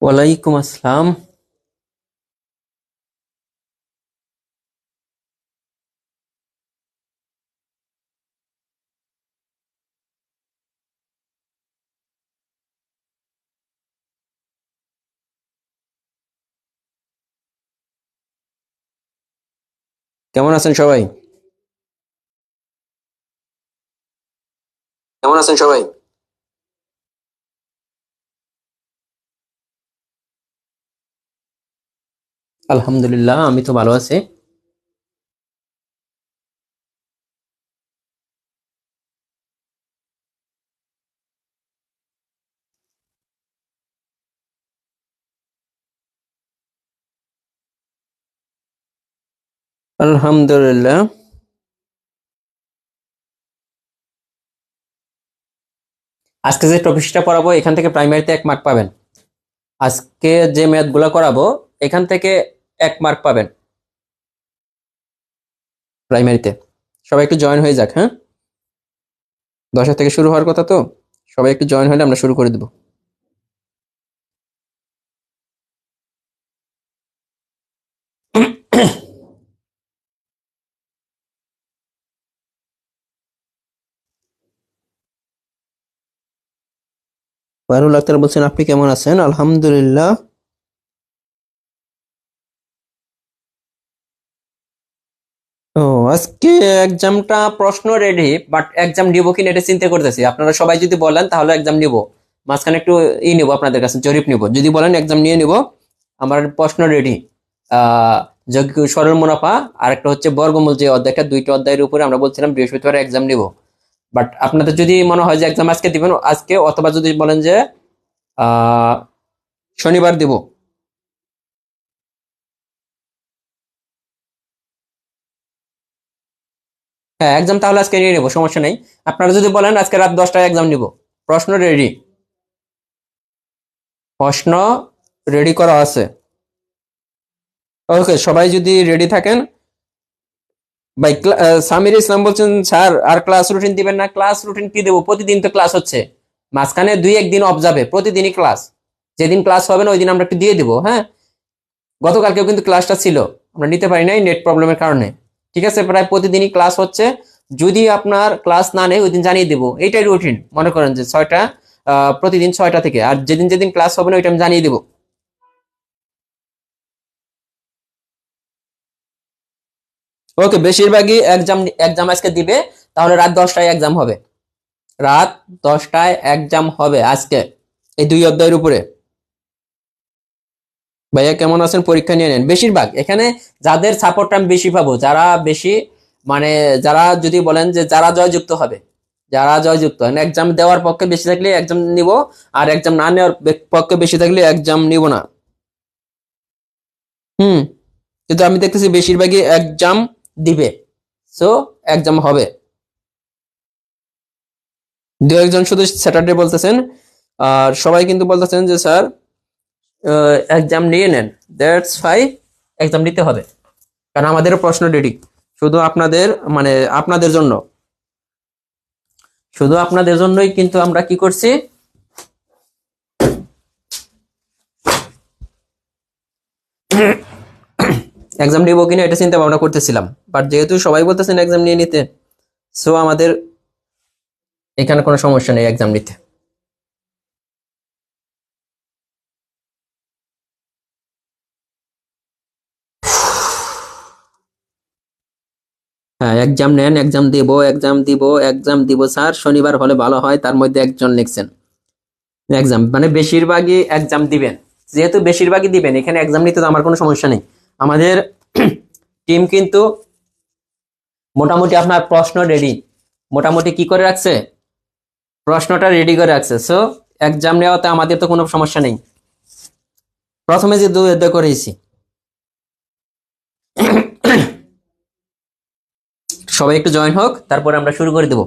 ওয়ালাইকুম আসসালাম। কেমন আছেন সবাই? কেমন আছেন সবাই? আলহামদুলিল্লাহ, আমি তো ভালো আছি। আলহামদুলিল্লাহ। আজকে যে টপিকটা পড়াবো এখান থেকে প্রাইমারিতে 1 মার্ক পাবেন। আজকে যে ম্যাথ গুলা করাবো এখান থেকে 1 মার্ক পাবেন প্রাইমারিতে। সবাই একটু জয়েন হয়ে যাক, হ্যাঁ? 10 থেকে শুরু হওয়ার কথা, তো সবাই একটু জয়েন হলে আমরা শুরু করে দেব। ফারুল আক্তার বলছেন আপনি কেমন আছেন? আলহামদুলিল্লাহ। ও, আজকে এক্সামটা প্রশ্ন রেডি, বাট এক্সাম নিব কিনা এটা চিন্তা করতেছি। আপনারা সবাই যদি বলেন তাহলে এক্সাম নিব, মাঝখানে একটু নিব, আপনাদের কাছে জরিপ নিব। যদি বলেন এক্সাম নিয়ে নিব। আমার প্রশ্ন রেডি। যোগ্য সরল মুনাফা আর একটা হচ্ছে বর্গমূল, যে অধ্যায়টা, 2টা অধ্যায়ের উপরে আমরা বলছিলাম বৃহস্পতিবার এক্সাম নিব। বাট আপনাদের যদি মনে হয় যে এক্সাম আজকে দিবেন আজকে, অথবা যদি বলেন যে শনিবার দিব। হ্যাঁ, এক্সাম তাহলে আজকে নিয়ে নেবো, সমস্যা নেই। আপনারা যদি বলেন আজকে রাত 10টায় এক্সাম নিব। প্রশ্ন রেডি, প্রশ্ন রেডি করা আছে। ওকে, সবাই যদি রেডি থাকেন। ভাই, সামির ইসলাম বলছেন স্যার আর ক্লাস রুটিন দিবেন না? ক্লাস রুটিন কি দেবো? প্রতিদিন তো ক্লাস হচ্ছে, মাঝখানে 2-1 দিন অফ যাবে, প্রতিদিনই ক্লাস। যেদিন ক্লাস হবে না ওই দিন আমরা একটু দিয়ে দিব, হ্যাঁ? গতকালকেও কিন্তু ক্লাসটা ছিল, আমরা নিতে পারি নাই নেট প্রবলেমের কারণে। ঠিক আছে, প্রায় প্রতিদিনই ক্লাস হচ্ছে। যদি আপনার ক্লাস না নেই ওই দিন জানিয়ে দেবো, এইটাই রুটিন। মনে করেন যে 6টা, প্রতিদিন 6টা থেকে। আর যেদিন যেদিন ক্লাস হবে না ওইটা আমি জানিয়ে দেবো। ওকে, বেশিরভাগই এক্সাম এক্সাম আজকে দিবে। তাহলে রাত 10টায় এক্সাম হবে, রাত 10টায় এক্সাম হবে আজকে, এই 2 অধ্যায়ের উপরে। ভাইয়া কেমন আছেন? পরীক্ষা নিয়ে নেন। বেশিরভাগ এখানে যাদের সাপোর্ট আমি বেশি পাবো, যারা বেশি, মানে যারা যদি বলেন যে যারা জয়যুক্ত হবে, যারা জয়যুক্ত এক্সাম দেওয়ার পক্ষে বেশি থাকলে এক্সাম নিব, আর এক্সাম না নেওয়ার পক্ষে বেশি থাকলে এক্সাম নিব না। হুম। কিন্তু আমি দেখতেছি বেশিরভাগই এক্সাম দিবে, সো এক্সাম হবে। 2-1 জন শুধু স্যাটারডে বলতেছেন, আর সবাই কিন্তু বলতেছেন যে স্যার এক্সাম নিয়ে নেন। দ্যাটস ফাইন, এক্সাম নিতে হবে, কারণ আমাদেরও প্রশ্ন রেডি। শুধু আপনাদের, মানে আপনাদের জন্য, শুধু আপনাদের জন্যই কিন্তু আমরা কি করছি, এক্সাম নিব কিনা এটা চিন্তা ভাবনা করতেছিলাম। বাট যেহেতু সবাই বলতেছেন এক্সাম নিয়ে নিতে, সো আমাদের এখানে কোনো সমস্যা নেই এক্সাম নিতে। হ্যাঁ, এক্সাম নেন, এক্সাম দিব, এক্সাম দিব, এক্সাম দিব স্যার, শনিবার হলে ভালো হয়, তার মধ্যে একজন লিখছেন এক্সাম, মানে বেশিরভাগই এক্সাম দিবেন। যেহেতু বেশিরভাগই দিবেন, এখানে এক্সাম নিতে তো আমার কোনো সমস্যা নেই। আমাদের টিম কিন্তু মোটামুটি আপনার প্রশ্ন রেডি, মোটামুটি কি করে রাখছে, প্রশ্নটা রেডি করে রাখছে। সো এক্সাম নেওয়াতে আমাদের তো কোনো সমস্যা নেই। প্রথমে যে দুই অধ্যায় করেছি, সবাই একটু জয়েন হোক, তারপরে আমরা শুরু করে দেব।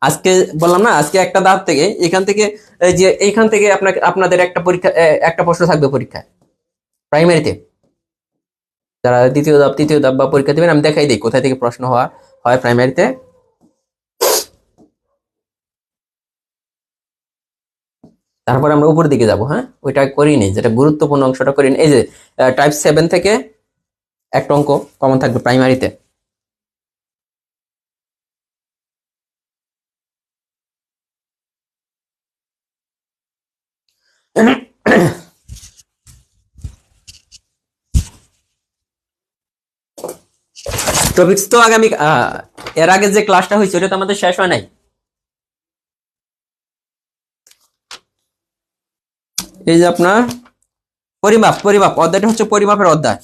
আজকে বললাম না, আজকে একটা ধাপ থেকে এখান থেকে এই যে এইখান থেকে আপনাকে আপনাদের একটা পরীক্ষা একটা প্রশ্ন থাকবে পরীক্ষায় প্রাইমারিতে। যারা দ্বিতীয় ধাপ তৃতীয় ধাপ বা পরীক্ষা দেবেন, আমি দেখাই দিই কোথায় থেকে প্রশ্ন হয় প্রাইমারিতে। তারপর আমরা উপর দিকে যাব। হ্যাঁ, ওইটা করিনি, যেটা গুরুত্বপূর্ণ অংশটা করিনি। এই যে টাইপ 7 থেকে একটা অঙ্ক কমন থাকবে প্রাইমারিতে। টপিকস তো আগামী এর আগে যে ক্লাসটা হয়েছে ওটা তো আমাদের শেষ হয় নাই। এই যে আপনার পরিমাপ, পরিমাপ অধ্যায়টা হচ্ছে পরিমাপের অধ্যায়।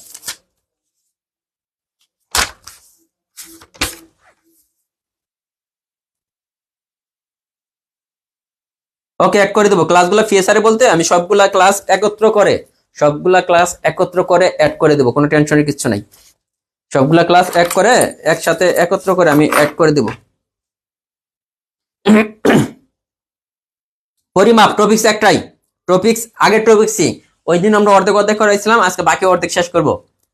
ওকে, এক করে দেবো ক্লাসগুলো ফিএসআর বলতে আমি সবগুলা ক্লাস একত্র করে অ্যাড করে দেবো, কোনো টেনশনের কিছু নাই। সবগুলা ক্লাস এক করে একসাথে একত্র করে আমি অ্যাড করে দেবো। পরিমাপ টপিক্স একটাই, টপিক্স আগের টপিক্সই ওই দিন আমরা অর্ধেক অর্ধেক করাইছিলাম, আজকে বাকি অর্ধেক শেষ করব।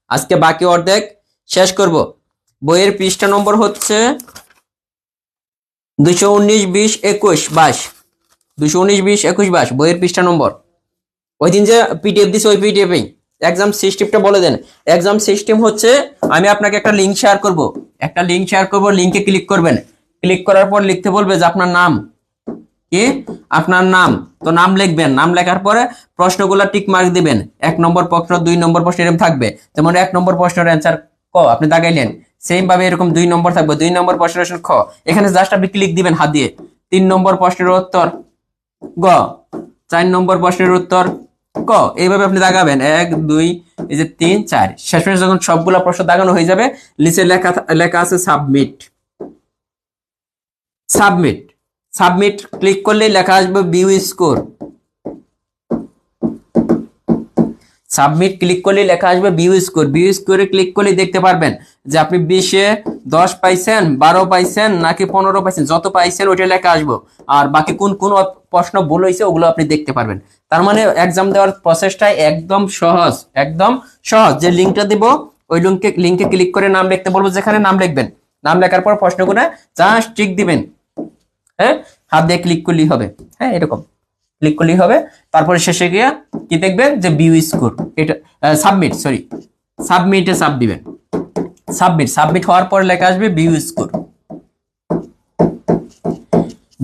আজকে বাকি অর্ধেক শেষ করব। বইয়ের পৃষ্ঠা নম্বর হচ্ছে 219, 20, 21, 22, 219, 20, 21, 22 বইয়ের পৃষ্ঠা নম্বর। ওই দিন যে পিডিএফ দিছে ওই পিডিএফ এক্সাম সিস্টেমটা বলে দেন। এক্সাম সিস্টেম হচ্ছে আমি আপনাকে একটা লিংক শেয়ার করব, লিংকে ক্লিক করবেন। ক্লিক করার পর লিখতে বলবে যে আপনার নাম কি, আপনার নাম, তো নাম লিখবেন। নাম লেখার পরে প্রশ্নগুলো টিক মার্ক দিবেন। 1 নম্বর প্রশ্ন, 2 নম্বর প্রশ্ন এরকম থাকবে। যেমন 1 নম্বর প্রশ্নের অ্যান্সার ক আপনি দাগাইলেন, সেম ভাবে এরকম 2 নম্বর থাকবে, 2 নম্বর প্রশ্নের অ্যান্সার খ, এখানে জাস্ট আপনি ক্লিক দিবেন হাত দিয়ে। 3 নম্বর প্রশ্নের উত্তর গ, 4 নম্বর প্রশ্নের উত্তর ক, এইভাবে আপনি দাগাবেন 1 2 এই যে 3 4। শেষমেশ যখন সবগুলা প্রশ্ন দাগানো হয়ে যাবে, নিচে লেখা লেখা আছে সাবমিট। সাবমিট, সাবমিট ক্লিক করলে লেখা আসবে ভিউ স্কোর। সাবমিট ক্লিক করলে লেখা আসবে ভিউ স্কোর। ভিউ স্কোরে ক্লিক করলে দেখতে পারবেন যে আপনি 20-এ 10 পাইছেন, 12 পাইছেন নাকি 15 পাইছেন, যত পাইছেন ওইটা লেখা আসবে। আর বাকি কোন কোন প্রশ্ন ভুল হয়েছে ওগুলো আপনি দেখতে পারবেন। তার মানে এক্সাম দেওয়ার প্রসেসটা একদম সহজ, একদম সহজ। যে লিঙ্কটা দিব ওই লিঙ্কে ক্লিক করে নাম লিখতে বলবো, যেখানে নাম লিখবেন। নাম লেখার পর প্রশ্নগুলো জাস্ট টিক দিবেন। হ্যাঁ, হাত দিয়ে ক্লিক করলেই হবে। হ্যাঁ, এরকম ক্লিক করলেই হবে। তারপরে শেষে গিয়ে কি দেখবেন যে ভিউ স্কোর, এটা সাবমিট, সরি সাবমিটে চাপ দিবেন। সাবমিট হওয়ার পর লেখা আসবে ভিউ স্কোর।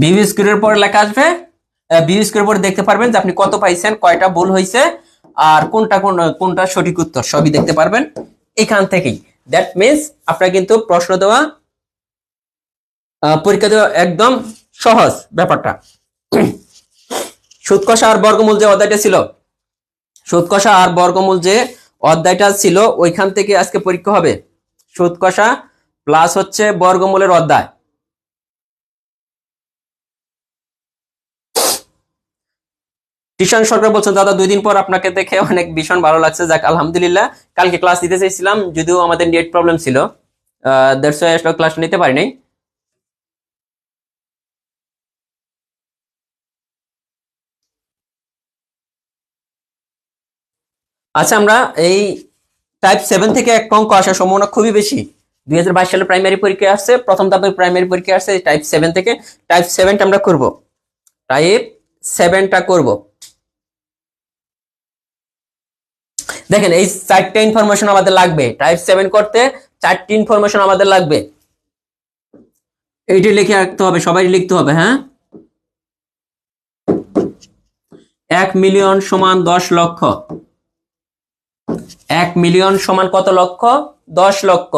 ভিউ স্কোরের পর লেখা আসবে, ভিউ স্কোরের পর দেখতে পারবেন যে আপনি কত পাইছেন, কয়টা ভুল হয়েছে, আর কোনটা সঠিক উত্তর, সবই দেখতে পারবেন এখান থেকেই। দ্যাট মিনস আপনার কিন্তু প্রশ্ন দেওয়া, পরীক্ষা দেওয়া একদম সহজ ব্যাপারটা। সুদ কষা আর বর্গমূল যে অধ্যায়টা ছিল, সুদ কষা আর বর্গমূল যে অধ্যায়টা ছিল ওইখান থেকে আজকে পরীক্ষা হবে। সুদ কষা প্লাস হচ্ছে বর্গমূলের অধ্যায়। টিশান সরকার বলছেন দাদা 2 দিন পর আপনাকে দেখে অনেক ভীষণ ভালো লাগছে। যাক আলহামদুলিল্লাহ, কালকে ক্লাস দিতে চাইছিলাম, যদিও আমাদের নেট প্রবলেম ছিল, দ্যাটস ওয়াই আসলে ক্লাস নিতে পারি নাই। আচ্ছা, আমরা এই টাইপ 7 থেকে একটা অঙ্ক আসার সম্ভাবনা খুবই বেশি। 2022 সালে প্রাইমারি পরীক্ষা আসছে, প্রথম ধাপের প্রাইমারি পরীক্ষা আসছে টাইপ 7 থেকে। টাইপ 7টা আমরা করব, টাইপ 7টা করব। দেখেন এই 4টা ইনফরমেশন আমাদের লাগবে টাইপ 7 করতে, 4টি ইনফরমেশন আমাদের লাগবে। এইটা লিখে রাখতে হবে, সবাই লিখতে হবে। হ্যাঁ, 1 মিলিয়ন সমান 10 লক্ষ। 1 মিলিয়ন সমান কত লক্ষ? 10 লক্ষ।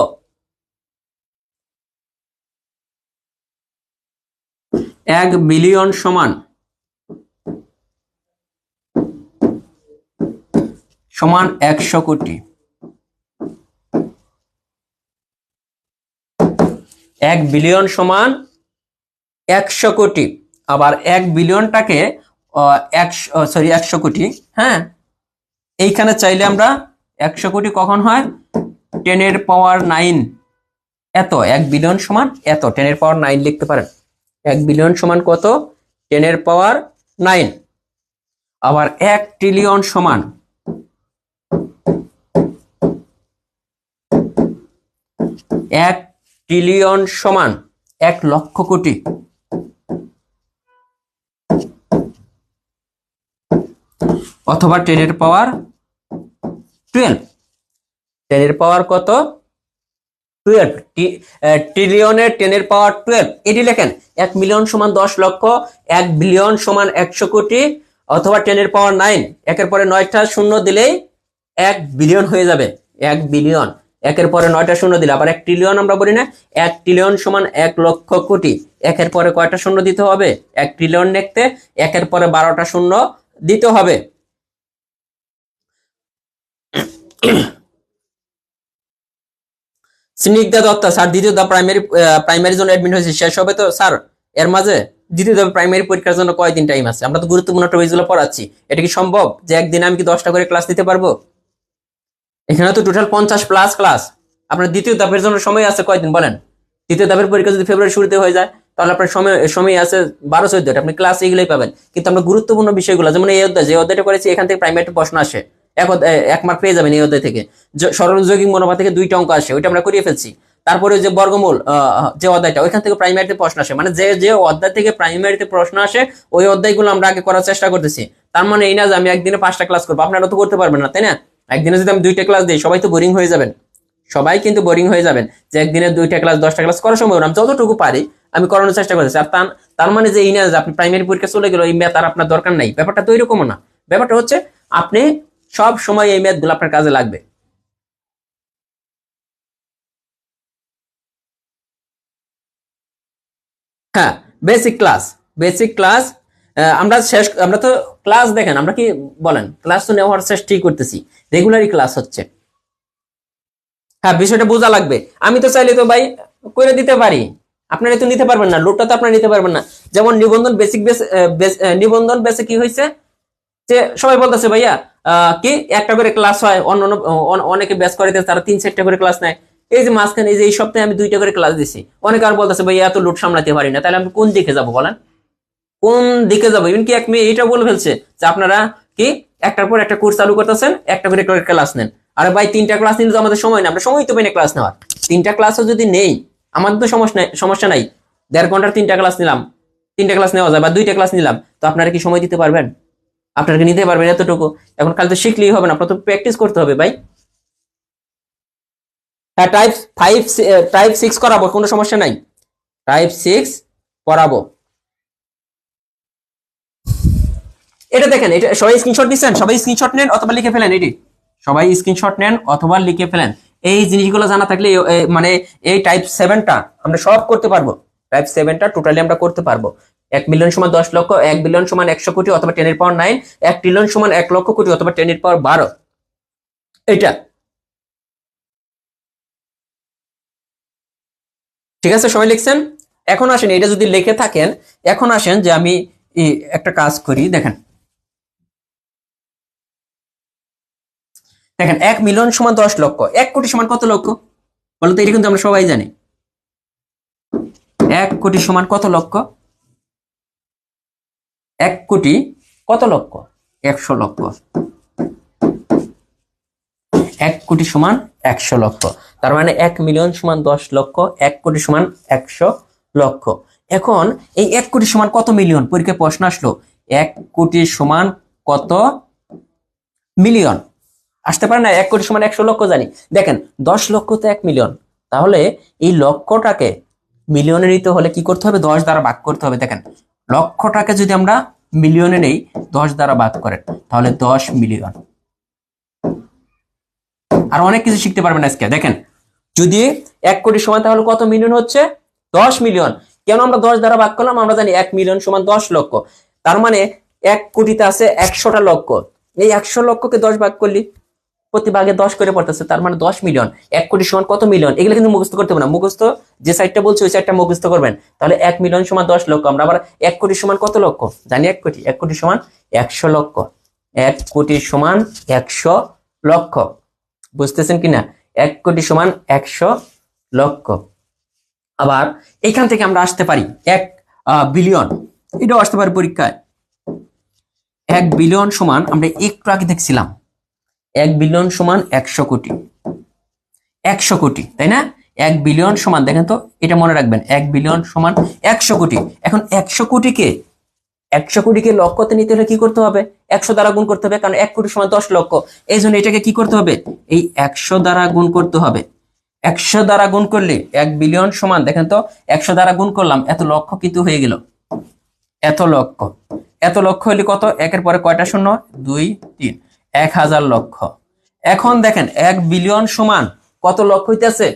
1 বিলিয়ন সমান সমান 100 কোটি। 1 বিলিয়ন সমান 100 কোটি। আবার 1 বিলিয়নটাকে 100 কোটি, হ্যাঁ, এইখানে চাইলে আমরা 100 কোটি কখন হয়, 10⁻৯ এত। 1 বিলিয়ন সমান এত, 10⁻৯ লিখতে পারেন। 1 বিলিয়ন সমান কত, 10⁻৯। আবার 1 ট্রিলিয়ন সমান 1 ট্রিলিয়ন সমান 1 লক্ষ কোটি। অথবা 10⁻12। 10 কত, 12। ট্রিলিয়নের 10⁻12 এটি লেখেন। 1 মিলিয়ন সমান 10 লক্ষ, 1 বিলিয়ন সমান 100 কোটি, অথবা 10⁻9। একের পরে 9টা শূন্য দিলেই 1 বিলিয়ন হয়ে যাবে। 1 বিলিয়ন, একের পরে 9টা শূন্য দিলে। আবার 1 ট্রিলিয়ন আমরা বলি না, 1 ট্রিলিয়ন সমান 1 লক্ষ কোটি। একের পরে কয়টা শূন্য দিতে হবে, 1 ট্রিলিয়ন লিখতে একের পরে 12টা শূন্য দিতে হবে। স্নিগ্ধা দত্তা, স্যার দ্বিতীয় ধাপ প্রাইমারি জন্য অ্যাডমিট হয়েছে, শেষ হবে তো স্যার এর মাঝে? দ্বিতীয় ধাপ প্রাইমারি পরীক্ষার জন্য কয়দিন টাইম আছে? আমরা তো গুরুত্বপূর্ণ টপিকগুলো পড়াচ্ছি। এটা কি সম্ভব যে একদিনে আমি কি 10টা করে ক্লাস দিতে পারবো? এখানে তো টোটাল 50+ ক্লাস। আপনার দ্বিতীয় ধাপের জন্য সময় আছে কয়দিন বলেন? দ্বিতীয় ধাপের পরীক্ষা যদি ফেব্রুয়ারি শুরুতে হয়ে যায়, তাহলে আপনার সময় আছে 12-14টা, আপনি ক্লাস এগুলোই পাবেন। কিন্তু আমরা গুরুত্বপূর্ণ বিষয়গুলো, যেমন এই অধ্যায়, যে অধ্যায়টা করেছি এখান থেকে প্রাইমারি প্রশ্ন আসে, 1 মার্ক পেয়ে যাবেন এই অধ্যায় থেকে। সরল যৌগিক মনোভাব থেকে 2টা অঙ্ক আসে, ওইটা আমরা করিয়ে ফেলছি। তারপরে যে বর্গমূল যে অধ্যায়টা, ওইখান থেকে প্রাইমারিতে প্রশ্ন আসে, মানে যে অধ্যায় থেকে প্রাইমারিতে প্রশ্ন আসে ওই অধ্যায়গুলো আমরা আগে করার চেষ্টা করতেছি। তার মানে এই না যে আমি একদিনে 5টা ক্লাস করবো, আপনারা তো করতে পারবেন না, তাই না? একদিনে যদি আমি 2টা ক্লাস দিই, সবাই তো বোরিং হয়ে যাবেন। সবাই কিন্তু বোরিং হয়ে যাবেন যে একদিনে 2টা ক্লাস 10টা ক্লাস করা সম্ভব না। আমি যতটুকু পারি আমি করানোর চেষ্টা করতেছি। আর তার মানে যে এই না যে আপনি প্রাইমারি পরীক্ষা চলে গেল, এই ম্যাথ আর আপনার দরকার নাই, ব্যাপারটা তো এরকমও না। ব্যাপারটা হচ্ছে আপনি সব সময় এই ম্যাথগুলো আপনার কাজে লাগবে। হ্যাঁ, বেসিক ক্লাস আমরা তো ক্লাস দেখেন, আমরা কি বলেন, ক্লাস তো নেওয়ার চেষ্টাই করতেছি, রেগুলারই ক্লাস হচ্ছে। হ্যাঁ, বিষয়টা বোঝা লাগবে। আমি তো চাইলে তো ভাই করে দিতে পারি, আপনারা তো নিতে পারবেন না, লোডটা তো আপনারা নিতে পারবেন না। যেমন নিবন্ধন নিবন্ধন বেসে কি হয়েছে, যে সবাই বলতেছে ভাইয়া কি একটা করে ক্লাস হয়, অনেকে ব্যাচ করে তারা 3-4টা করে ক্লাস নেয়। এই যে মাঝখানে এই সপ্তাহে আমি 2টা করে ক্লাস দিছি, অনেকে আর বলতেছে ভাইয়া এত লোড সামলাতে পারি না। তাহলে আমি কোন দিকে যাবো বলেন, কোন দিকে যাবো? ইভেন কি এক মেয়ে এটা বলে ফেলছে যে আপনারা কি একটার পর একটা কোর্স চালু করতেছেন, একটা করে ক্লাস নেন। আরে ভাই 3টা ক্লাস নিলে তো আমাদের সময় না, আমরা সময় তো পাই না ক্লাস নেওয়ার। 3টা ক্লাসও যদি নেই আমাদের তো সমস্যা নাই। 1.5 ঘন্টার 3টা ক্লাস নিলাম, 3টা ক্লাস নেওয়া যায়, বা 2টা ক্লাস নিলাম, তো আপনারা কি সময় দিতে পারবেন? আপনারা কি নিতে পারবেন এতটুকু? এখন খালি তো শিখলেই হবে না, আপনার তো প্র্যাকটিস করতে হবে ভাই। হ্যাঁ, টাইপ 6 করাবো, কোনো সমস্যা নাই, টাইপ 6 করাবো। এটা দেখেন, এটা সবাই স্ক্রিনশট দিচ্ছেন, সবাই স্ক্রিনশট নেন অথবা লিখে ফেলেন। এটি সবাই স্ক্রিনশট নেন অথবা লিখে ফেলেন। এই জিনিসগুলো জানা থাকলে মানে এই টাইপ 7টা আমরা সব করতে পারবো। টাইপ 7টা টোটালি আমরা করতে পারবো। 1 মিলিয়ন সমান 10 লক্ষ, 1 বিলিয়ন সমান 100 কোটি অথবা 10⁻9, 1 ট্রিলিয়ন সমান 1 লক্ষ কোটি অথবা 10⁻12। এটা ঠিক আছে, সবাই লিখছেন? এখন আসেন, এটা যদি লিখে থাকেন, এখন আসেন যে আমি একটা কাজ করি। দেখেন 1 মিলিয়ন সমান 10 লক্ষ, 1 কোটি সমান কত লক্ষ বলতো? এটা কিন্তু আমরা সবাই জানি। 1 কোটি সমান কত লক্ষ? 1 কোটি কত লক্ষ? 100 লক্ষ। 1 কোটি সমান 100 লক্ষ। তার মানে 1 মিলিয়ন সমান 10 লক্ষ, 1 কোটি সমান 100 লক্ষ। এখন এই 1 কোটি সমান কত মিলিয়ন পরীক্ষায় প্রশ্ন আসলো, 1 কোটি সমান কত মিলিয়ন আসতে পারে না? 1 কোটি সমান 100 লক্ষ জানি। দেখেন 10 লক্ষ তো 1 মিলিয়ন, তাহলে এই লক্ষটাকে মিলিয়নে নিতে হলে কি করতে হবে? 10 দ্বারা ভাগ করতে হবে। দেখেন লক্ষটাকে যদি আমরা মিলিয়নে নেই, 10 দ্বারা ভাগ করেন, তাহলে 10 মিলিয়ন। আর অনেক কিছু শিখতে পারবেন আজকে। দেখেন যদি 1 কোটি সমান, তাহলে কত মিলিয়ন হচ্ছে? 10 মিলিয়ন। কেন আমরা 10 দ্বারা ভাগ করলাম? আমরা জানি 1 মিলিয়ন সমান 10 লক্ষ। তার মানে 1 কোটিতে আছে 100টা লক্ষ। এই 100 লক্ষকে 10 ভাগ করলি প্রতি ভাগে 10 করে পড়তেছে, তার মানে 10 মিলিয়ন। 1 কোটি সমান কত মিলিয়ন? এগুলো কিন্তু মুখস্থ করতে হবে না, মুখস্থ যে সাইডটা বলছি ওই সাইডটা মুখস্থ করবেন। তাহলে 1 মিলিয়ন সমান 10 লক্ষ। আমরা আবার 1 কোটি সমান কত লক্ষ জানি? 1 কোটি। 1 কোটি সমান 100 লক্ষ। 1 কোটি সমান 100 লক্ষ। বুঝতেছেন কিনা? 1 কোটি সমান 100 লক্ষ। আবার এখান থেকে আমরা আসতে পারি 1 বিলিয়ন, এটাও আসতে পারে পরীক্ষায়। 1 বিলিয়ন সমান আমরা একটু আগে দেখছিলাম 1 বিলিয়ন সমান 100 কোটি। 100 কোটি, তাই না? 1 বিলিয়ন সমান, দেখেন তো, এটা মনে রাখবেন, 1 বিলিয়ন সমান 100 কোটি। এখন 100 কোটিকে লক্ষতে নিতে হলে কি করতে হবে? 100 দ্বারা গুণ করতে হবে, কারণ 1 কোটি সমান 10 লক্ষ। এই জন্য এটাকে কি করতে হবে? এই 100 দ্বারা গুণ করতে হবে। 100 দ্বারা গুণ করলে 1 বিলিয়ন সমান, দেখেন তো, 100 দ্বারা গুণ করলাম, এত লক্ষ কিন্তু হয়ে গেল। এত লক্ষ। এত লক্ষ হলে কত? একের পরে কয়টা শূন্য? 2 3, 1000 লক্ষ। এখন দেখেন 1 বিলিয়ন সমান কত লক্ষ হইতেছে?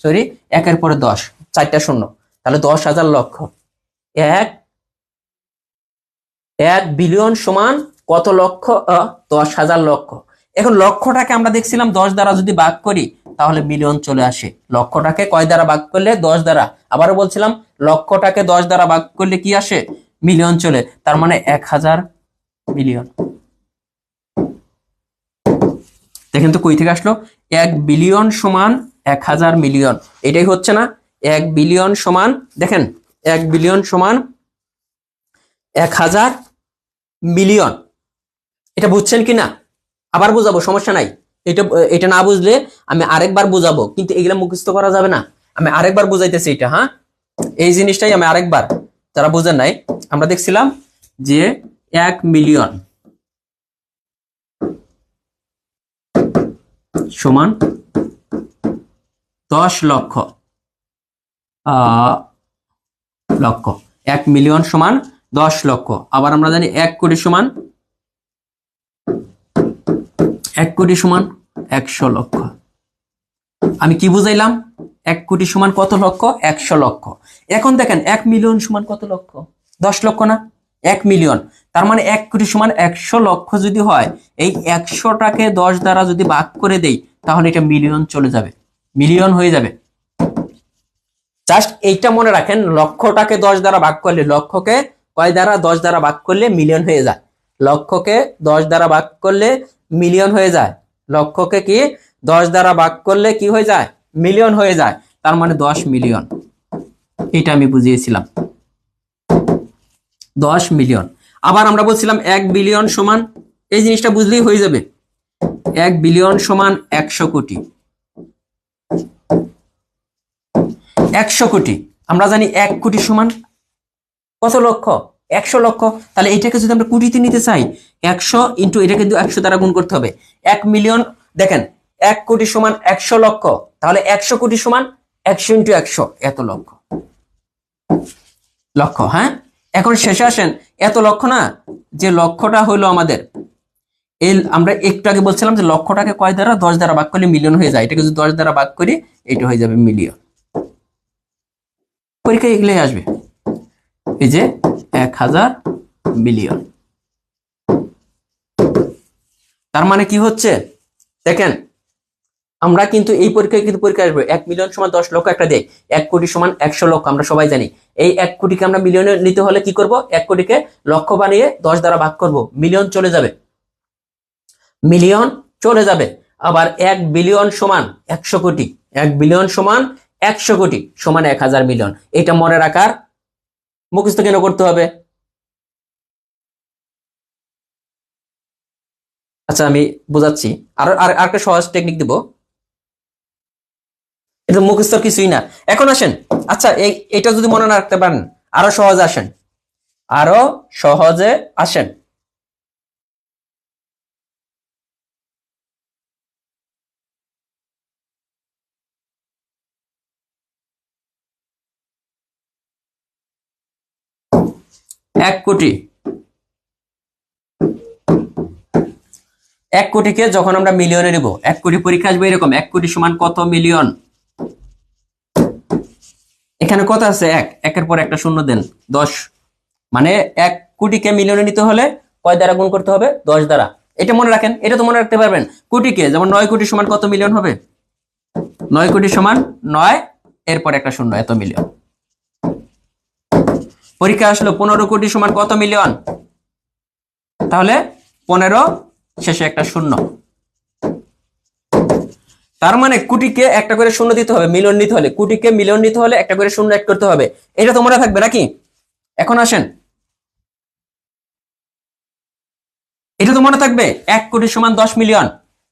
সরি, একের পরে 10, 4টা শূন্য, তাহলে 10,000 লক্ষ। 1 বিলিয়ন সমান কত লক্ষ? 10,000 লক্ষ। এখন লক্ষটাকে আমরা দেখছিলাম 10 দ্বারা যদি ভাগ করি তাহলে মিলিয়ন চলে আসে। লক্ষটাকে কয় দ্বারা ভাগ করলে? 10 দ্বারা। আবারও বলছিলাম, লক্ষটাকে 10 দ্বারা ভাগ করলে কি আসে? মিলিয়ন চলে। তার মানে 1000 মিলিয়ন। দেখেন তো কই থেকে আসলো? 1 বিলিয়ন সমান 1000 মিলিয়ন। এটাই হচ্ছে না? 1 বিলিয়ন সমান, দেখেন, 1 বিলিয়ন সমান 1000 মিলিয়ন। এটা বুঝছেন কিনা? আবার বুঝাবো, সমস্যা নাই। এটা না বুঝলে আমি আরেকবার বুঝাবো, কিন্তু এগুলা মুখস্থ করা যাবে না। আমি আরেকবার বুঝাইতেছি এটা, হ্যাঁ, এই জিনিসটাই আমি আরেকবার, যারা বুঝেন নাই, আমরা দেখছিলাম যে 1 মিলিয়ন সমান 10 লক্ষ। 1 মিলিয়ন সমান 10 লক্ষ। আবার আমরা জানি 1 কোটি সমান 100 লক্ষ। আমি কি বুঝাইলাম? 1 কোটি সমান কত লক্ষ? 100 লক্ষ। এখন দেখেন 1 মিলিয়ন সমান কত লক্ষ? 10 লক্ষ না? 1 মিলিয়ন। তার মানে 1 কোটি সমান 100 লক্ষ যদি হয়, এই 100টাকে 10 দ্বারা যদি ভাগ করে দেই তাহলে এটা মিলিয়ন চলে যাবে, মিলিয়ন হয়ে যাবে। জাস্ট এইটা মনে রাখেন, লক্ষটাকে 10 দ্বারা ভাগ করলে, লক্ষকে কয় দ্বারা? 10 দ্বারা ভাগ করলে মিলিয়ন হয়ে যায়। লক্ষকে 10 দ্বারা ভাগ করলে মিলিয়ন হয়ে যায়। লক্ষকে কি 10 দ্বারা ভাগ করলে কি হয়ে যায়? মিলিয়ন হয়ে যায়। তার মানে 10 মিলিয়ন। এটা আমি বুঝিয়েছিলাম, 10 মিলিয়ন। আবার আমরা বলছিলাম 1 বিলিয়ন সমান, এই জিনিসটা বুঝলেই হয়ে যাবে, 1 বিলিয়ন সমান 100 কোটি। 100 কোটি। আমরা জানি 1 কোটি সমান কত লক্ষ? 100 লক্ষ। তাহলে এটাকে যদি আমরা কোটিতে নিতে চাই, 100 ইন্টু এটাকে 100 দ্বারা গুণ করতে হবে। 1 মিলিয়ন, দেখেন 1 কোটি সমান 100 লক্ষ, তাহলে 100 কোটি সমান 100 ইন্টু 100, এত লক্ষ। লক্ষ, হ্যাঁ। এখন শেষে আসেন, এত লক্ষ না, যে লক্ষটা হলো আমাদের, এই আমরা একটু আগে বলছিলাম যে লক্ষটাকে কয় দ্বারা? 10 দ্বারা ভাগ করলে মিলিয়ন হয়ে যায়। এটাকে যদি 10 দ্বারা ভাগ করি, এটা হয়ে যাবে মিলিয়ন। পরীক্ষায় এগুলোই আসবে, এই যে 1000 মিলিয়ন। তার মানে কি হচ্ছে? দেখেন, আমরা কিন্তু এই পরীক্ষায় কিন্তু পরীক্ষা আসবে 1 মিলিয়ন সমান 10 লক্ষ একটা দেয়, 1 কোটি সমান 100 লক্ষ। আমরা সবাই জানি এই 1 কোটিকে আমরা মিলিয়নে নিতে হলে কি করব? 1 কোটিকে লক্ষ বানিয়ে 10 দ্বারা ভাগ করব, মিলিয়ন চলে যাবে, মিলিয়ন চলে যাবে। আবার 1 বিলিয়ন সমান 100 কোটি, 1 বিলিয়ন সমান 100 কোটি সমান 1000 মিলিয়ন। এটা মনে রাখার, মুখস্থ কেন করতে হবে? আচ্ছা, আমি বোঝাচ্ছি, আর একটা সহজ টেকনিক দিব, এটা মুখস্থ কিছুই না। এখন আসেন, আচ্ছা এটা যদি মনে না রাখতে পারেন, আরো সহজে আসেন, আরো সহজে আসেন। এক কোটি, 1 কোটিকে যখন আমরা মিলিয়নে নিব, 1 কোটি পরীক্ষা আসবে এরকম, 1 কোটি সমান কত মিলিয়ন? এখানে কত আছে? এক, একের পর একটা শূন্য দেন। 10, মানে 1 কোটিকে মিলিয়নে নিতে হলে কয় দ্বারা গুণ করতে হবে? 10 দ্বারা। এটা মনে রাখেন, এটা তো মনে রাখতে পারবেন। কোটিকে যেমন 9 কোটি সমান কত মিলিয়ন হবে? 9 কোটি সমান 9 এরপর একটা শূন্য, এত মিলিয়ন। পরীক্ষা আসলো 15 কোটি সমান কত মিলিয়ন? তাহলে 15 শেষে একটা শূন্য। তার মানে কোটিকে একটা করে শূন্য দিতে হবে, মিলিয়ন নিতে হলে, কোটিকে মিলিয়ন নিতে হলে একটা করে শূন্য অ্যাড করতে হবে। এটা তো মনে থাকবে নাকি? এখন আসেন, এটা তো মনে থাকবে 1 কোটি সমান 10 মিলিয়ন।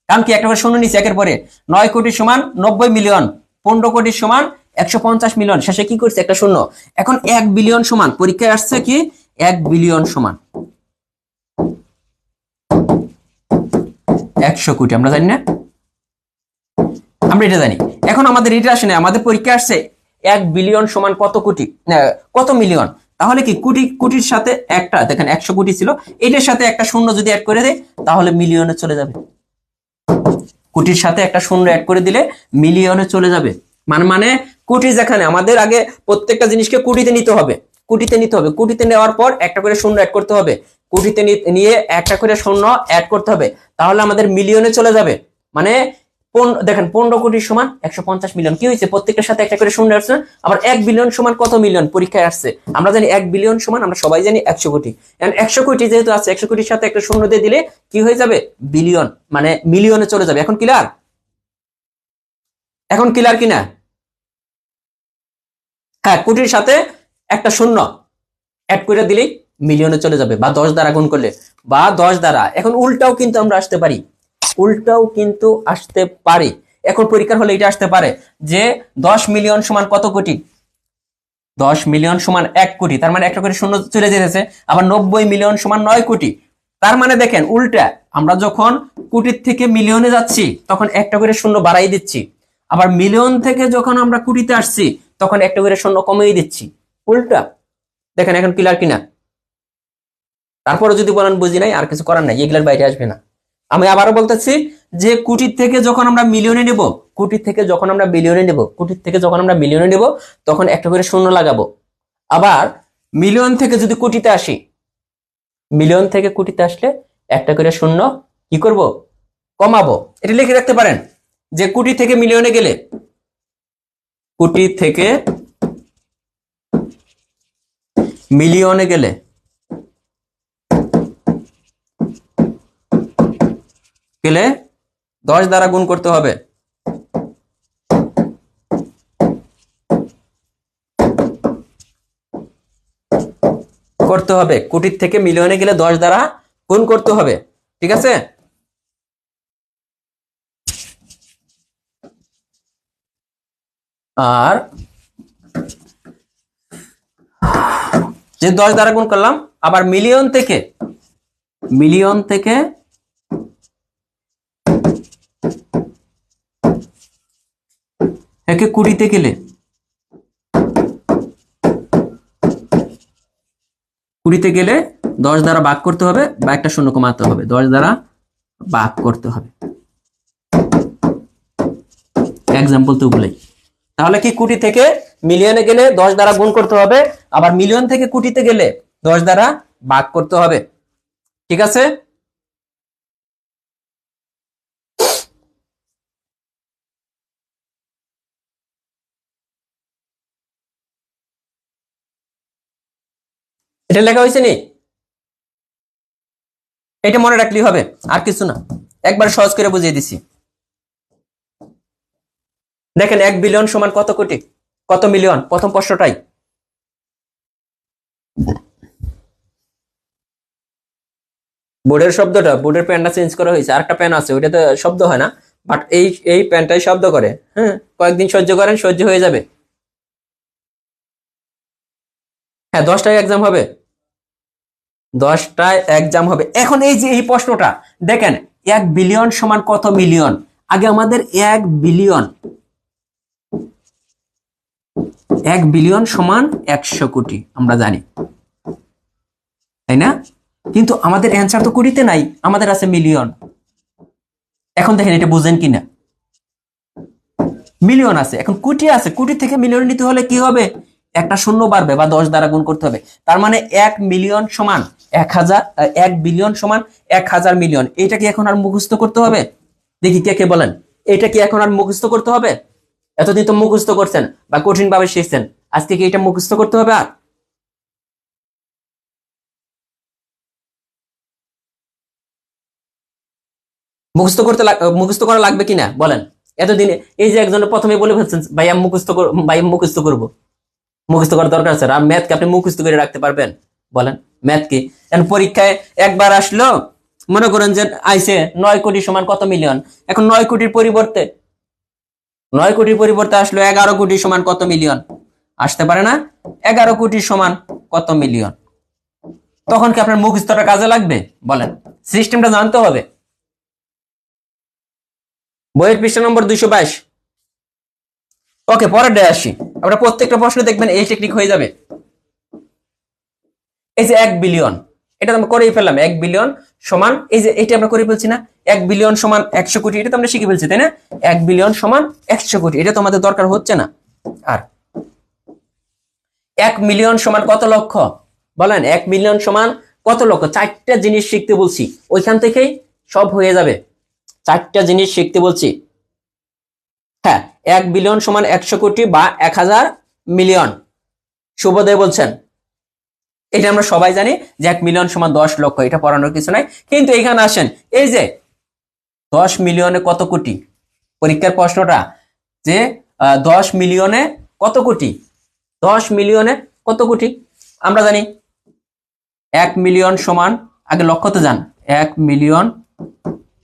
কারণ কি একটা করে শূন্য নিচে একের পরে। 9 কোটি সমান 90 মিলিয়ন, 15 কোটি সমান 150 মিলিয়ন, শেষে কি করছে? একটা শূন্য। এখন 1 বিলিয়ন সমান, পরীক্ষায় আসছে কি 1 বিলিয়ন সমান 100 কোটি, আমরা জানি না? আমরা এটা জানি। এখন আমাদের এটা আসে না, আমাদের পরীক্ষা আসছে 1 বিলিয়ন সমান কত কোটি, কত মিলিয়ন। তাহলে কি কোটি, কোটির সাথে একটা, দেখেন 100 কোটি ছিল, এটার সাথে একটা শূন্য যদি অ্যাড করে দেয় তাহলে মিলিয়নে চলে যাবে। কোটির সাথে একটা শূন্য অ্যাড করে দিলে মিলিয়নে চলে যাবে। মানে কোটি যেখানে, আমাদের আগে প্রত্যেকটা জিনিসকে কোটিতে নিতে হবে, কোটিতে নিতে হবে। কোটিতে নেওয়ার পর একটা করে শূন্য অ্যাড করতে হবে, কোটিতে নিয়ে একটা করে শূন্য অ্যাড করতে হবে, তাহলে আমাদের মিলিয়নে চলে যাবে। মানে দেখেন 15 কোটি সমান 150 মিলিয়ন, কি হয়েছে? প্রত্যেকটার সাথে একটা করে শূন্য আসছে। আবার 1 বিলিয়ন সমান কত মিলিয়ন? পরীক্ষায় আসছে। আমরা জানি 1 বিলিয়ন সমান, আমরা সবাই জানি 100 কোটি। 100 কোটি যেহেতু আছে, 100 কোটির সাথে একটা শূন্য দিয়ে দিলে কি হয়ে যাবে? বিলিয়ন, মানে মিলিয়নে চলে যাবে। এখন ক্লিয়ার? এখন ক্লিয়ার কিনা? হ্যাঁ, কোটির সাথে একটা শূন্য অ্যাড করে দিলেই মিলিয়নে চলে যাবে, বা 10 দ্বারা গুণ করলে, বা 10 দ্বারা। এখন উল্টাও কিন্তু আমরা আসতে পারি, উল্টাও কিন্তু আসতে পারি। এখন পরীক্ষার হলে এটা আসতে পারে যে 10 মিলিয়ন সমান কত কোটি? 10 মিলিয়ন সমান 1 কোটি, তার মানে একটা করে শূন্য চলে যেতেছে। আবার 90 মিলিয়ন সমান 9 কোটি। তার মানে দেখেন উল্টা, আমরা যখন কোটির থেকে মিলিয়নে যাচ্ছি তখন একটা করে শূন্য বাড়াই দিচ্ছি, আবার মিলিয়ন থেকে যখন আমরা কোটিতে আসছি তখন একটা করে শূন্য কমিয়ে দিচ্ছি, উল্টা। দেখেন এখন ক্লিয়ার কিনা? তারপরে যদি বলেন বুঝি নাই, আর কিছু করার নাই, এগুলার বাইরে আসবে না। আমি আবারও বলতেছি যে কোটির থেকে যখন আমরা মিলিয়নে নেব, কোটির থেকে যখন আমরা বিলিয়নে নেব, কোটির থেকে যখন আমরা মিলিয়নে নেব তখন একটা করে শূন্য লাগাবো। আবার মিলিয়ন থেকে যদি কোটিতে আসি, মিলিয়ন থেকে কোটিতে আসলে একটা করে শূন্য কি করব? কমাবো। এটা লিখে রাখতে পারেন যে কোটি থেকে মিলিয়নে গেলে, কোটি থেকে মিলিয়নে গেলে গেলে 10 দ্বারা গুণ করতে হবে। কোটির থেকে মিলিয়নে গেলে 10 দ্বারা গুণ করতে হবে, ঠিক আছে? আর যে 10 দ্বারা গুণ করলাম, আবার মিলিয়ন থেকে একে কোটিতে গেলে, কোটিতে গেলে 10 দ্বারা ভাগ করতে হবে, বা একটা শূন্য কমাতে হবে, 10 দ্বারা ভাগ করতে হবে। এক্সাম্পল তো বলেই। তাহলে কি কোটি থেকে মিলিয়নে গেলে 10 দ্বারা গুণ করতে হবে, আবার মিলিয়ন থেকে কোটিতে গেলে 10 দ্বারা ভাগ করতে হবে, ঠিক আছে? এটা লেখা হয়েছে নি? এটা মনে রাখলেই হবে, আর কিছু না। একবার সহজ করে বুঝিয়ে দিছি। দেখেন 1 বিলিয়ন সমান কত কোটি, কত মিলিয়ন? প্রথম প্রশ্নটাই। বোর্ডের শব্দটা, বোর্ডের প্যানটা চেঞ্জ করা হয়েছে, আরেকটা প্যান আছে, ওইটাতে শব্দ হয় না, বাট এই প্যানটাই শব্দ করে। হ্যাঁ, কয়েকদিন সহ্য করেন, সহ্য হয়ে যাবে। হ্যাঁ, 10টায় এক্সাম হবে, 10টায় এক্সাম হবে। এখন এই যে এই প্রশ্নটা দেখেন, 1 বিলিয়ন সমান কত মিলিয়ন? আগে আমাদের 1 বিলিয়ন, 1 বিলিয়ন সমান 100 কোটি, আমরা জানি, তাই না? কিন্তু আমাদের অ্যান্সার তো কোটিতে নাই, আমাদের আছে মিলিয়ন। এখন দেখেন এটা বুঝেন কিনা? মিলিয়ন আছে, এখন কোটি আছে, কোটি থেকে মিলিয়ন নিতে হলে কি হবে, একটা শূন্য বাড়বে বা 10 দ্বারা গুণ করতে হবে। তার মানে 1 মিলিয়ন সমান 1000, 1 বিলিয়ন সমান 1000 মিলিয়ন। এটা কি এখন আর মুখস্থ করতে হবে? দেখি কে কে বলেন, এটা কি এখন আর মুখস্থ করতে হবে? এতদিন তো মুখস্থ করছেন বা কঠিন ভাবে শিখছেন, আজকে কি এটা মুখস্থ করতে হবে আর? মুখস্থ করা লাগবে কিনা বলেন? এতদিন এই যে একজনের প্রথমে বলে ফেলছেন ভাই আমি মুখস্থ করবো, মুখস্থ করার দরকার আছে? আর ম্যাথ কি আপনি মুখস্থ করে রাখতে পারবেন? বলেন, ম্যাথ কি এখন পরীক্ষায় একবার আসলো, মনে করেন যে আইসে 9 কোটি সমান কত মিলিয়ন, এখন 9 কোটির পরিবর্তে আসলো 11 কোটি সমান কত মিলিয়ন, আসতে পারে না? 11 কোটি সমান কত মিলিয়ন, তখন কি আপনার মুখস্থটা কাজে লাগবে? বলেন, সিস্টেমটা জানতে হবে। বইয়ের পৃষ্ঠা নম্বর 222। ওকে, পরের ডে আসি। আমরা প্রত্যেকটা প্রশ্ন দেখবেন এই টেকনিক হয়ে যাবে। এই যে 1 বিলিয়ন, এটা আমরা করেই ফেললাম। 1 বিলিয়ন সমান, এই যে এটা আমরা করে ফেলছি না, 1 বিলিয়ন সমান 100 কোটি, এটা তো আমরা শিখে ফেলছি, তাই না? 1 বিলিয়ন সমান 100 কোটি, এটা তো আমাদের দরকার হচ্ছে না আর। 1 মিলিয়ন সমান কত লক্ষ? বলেন, 1 মিলিয়ন সমান কত লক্ষ? 4টা জিনিস শিখতে বলছি, ওইখান থেকেই সব হয়ে যাবে। 4টা জিনিস শিখতে বলছি। হ্যাঁ, 1 বিলিয়ন সমান 100 কোটি বা 1000 মিলিয়ন। শুভদয় বলছেন, এটা আমরা সবাই জানি যে 1 মিলিয়ন সমান 10 লক্ষ, এটা পড়ানোর কিছু নাই। কিন্তু এখানে আসেন, এই যে 10 মিলিয়নে কত কোটি, পরীক্ষার প্রশ্নটা যে 10 মিলিয়নে কত কোটি, 10 মিলিয়নে কত কোটি? আমরা জানি 1 মিলিয়ন সমান, আগে লক্ষতে যান, 1 মিলিয়ন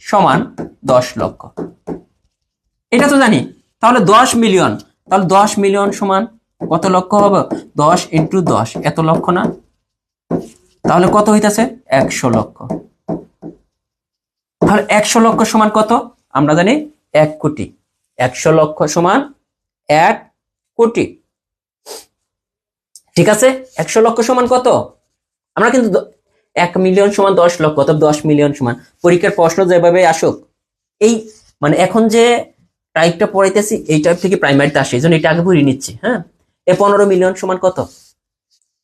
সমান 10 লক্ষ, এটা তো জানি। তাহলে 10 মিলিয়ন, তাহলে 10 মিলিয়ন সমান কত লক্ষ হবে? 10 ইন্টু 10, এত লক্ষ না? তাহলে কত হইতাছে? 100 লক্ষ। তাহলে 100 লক্ষ সমান কত? আমরা জানি 1 কোটি। 100 লক্ষ সমান 1 কোটি, ঠিক আছে? 100 লক্ষ সমান কত? আমরা কিন্তু 1 মিলিয়ন সমান 10 লক্ষ, অথবা 10 মিলিয়ন সমান, পরীক্ষার প্রশ্ন যেভাবে আসুক, এই মানে এখন যে টাইপটা পড়াইতেছি এই টাইপ থেকে প্রাইমারিতে আসে, এই জন্য এটা আগে পড়ে নিচ্ছি। হ্যাঁ, 15 মিলিয়ন সমান কত?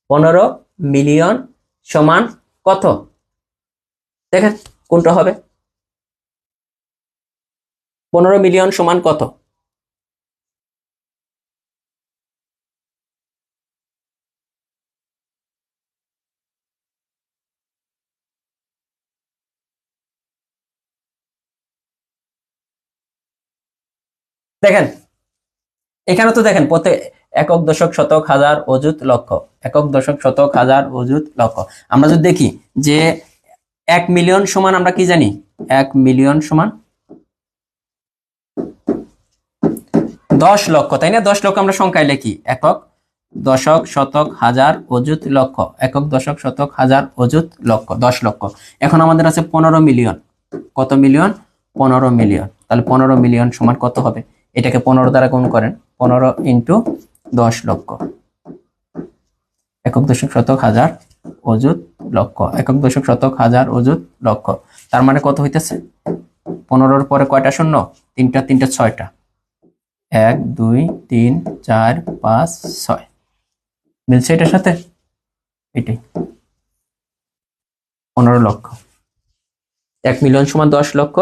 15 মিলিয়ন সমান কত? দেখেন কোনটা হবে। 15 মিলিয়ন সমান কত? দেখেন এখানে তো দেখেন, প্রত্যেক একক, দশক, শতক, হাজার, অযুত, লক্ষ, একক, দশক, শতক, হাজার, অযুত, লক্ষ। আমরা যদি দেখি যে 1 মিলিয়ন সমান আমরা কি জানি, 1 মিলিয়ন সমান 10 লক্ষ, তাই না? 10 লক্ষ আমরা সংখ্যায় লিখি, একক, দশক, শতক, হাজার, অযুত, লক্ষ, একক, দশক, শতক, হাজার, অযুত, লক্ষ, 10 লক্ষ। এখন আমাদের আছে 15 মিলিয়ন। কত মিলিয়ন? 15 মিলিয়ন। তাহলে 15 মিলিয়ন সমান কত হবে? এটাকে 15 দ্বারা গুণ করেন, 15 ইন্টু 10 লক্ষ, একক, দশক, শতক, হাজার, অযুত, লক্ষ, একক, দশক, শতক, হাজার, অযুত, লক্ষ। তার মানে কত হইতেছে? 15-র পরে কয়টা শূন্য? 3টা, 3টা 6টা, 1 2 3 4 5 6, মিলছে এটার সাথে? এটাই 15 লক্ষ। 1 মিলিয়ন সমান 10 লক্ষ।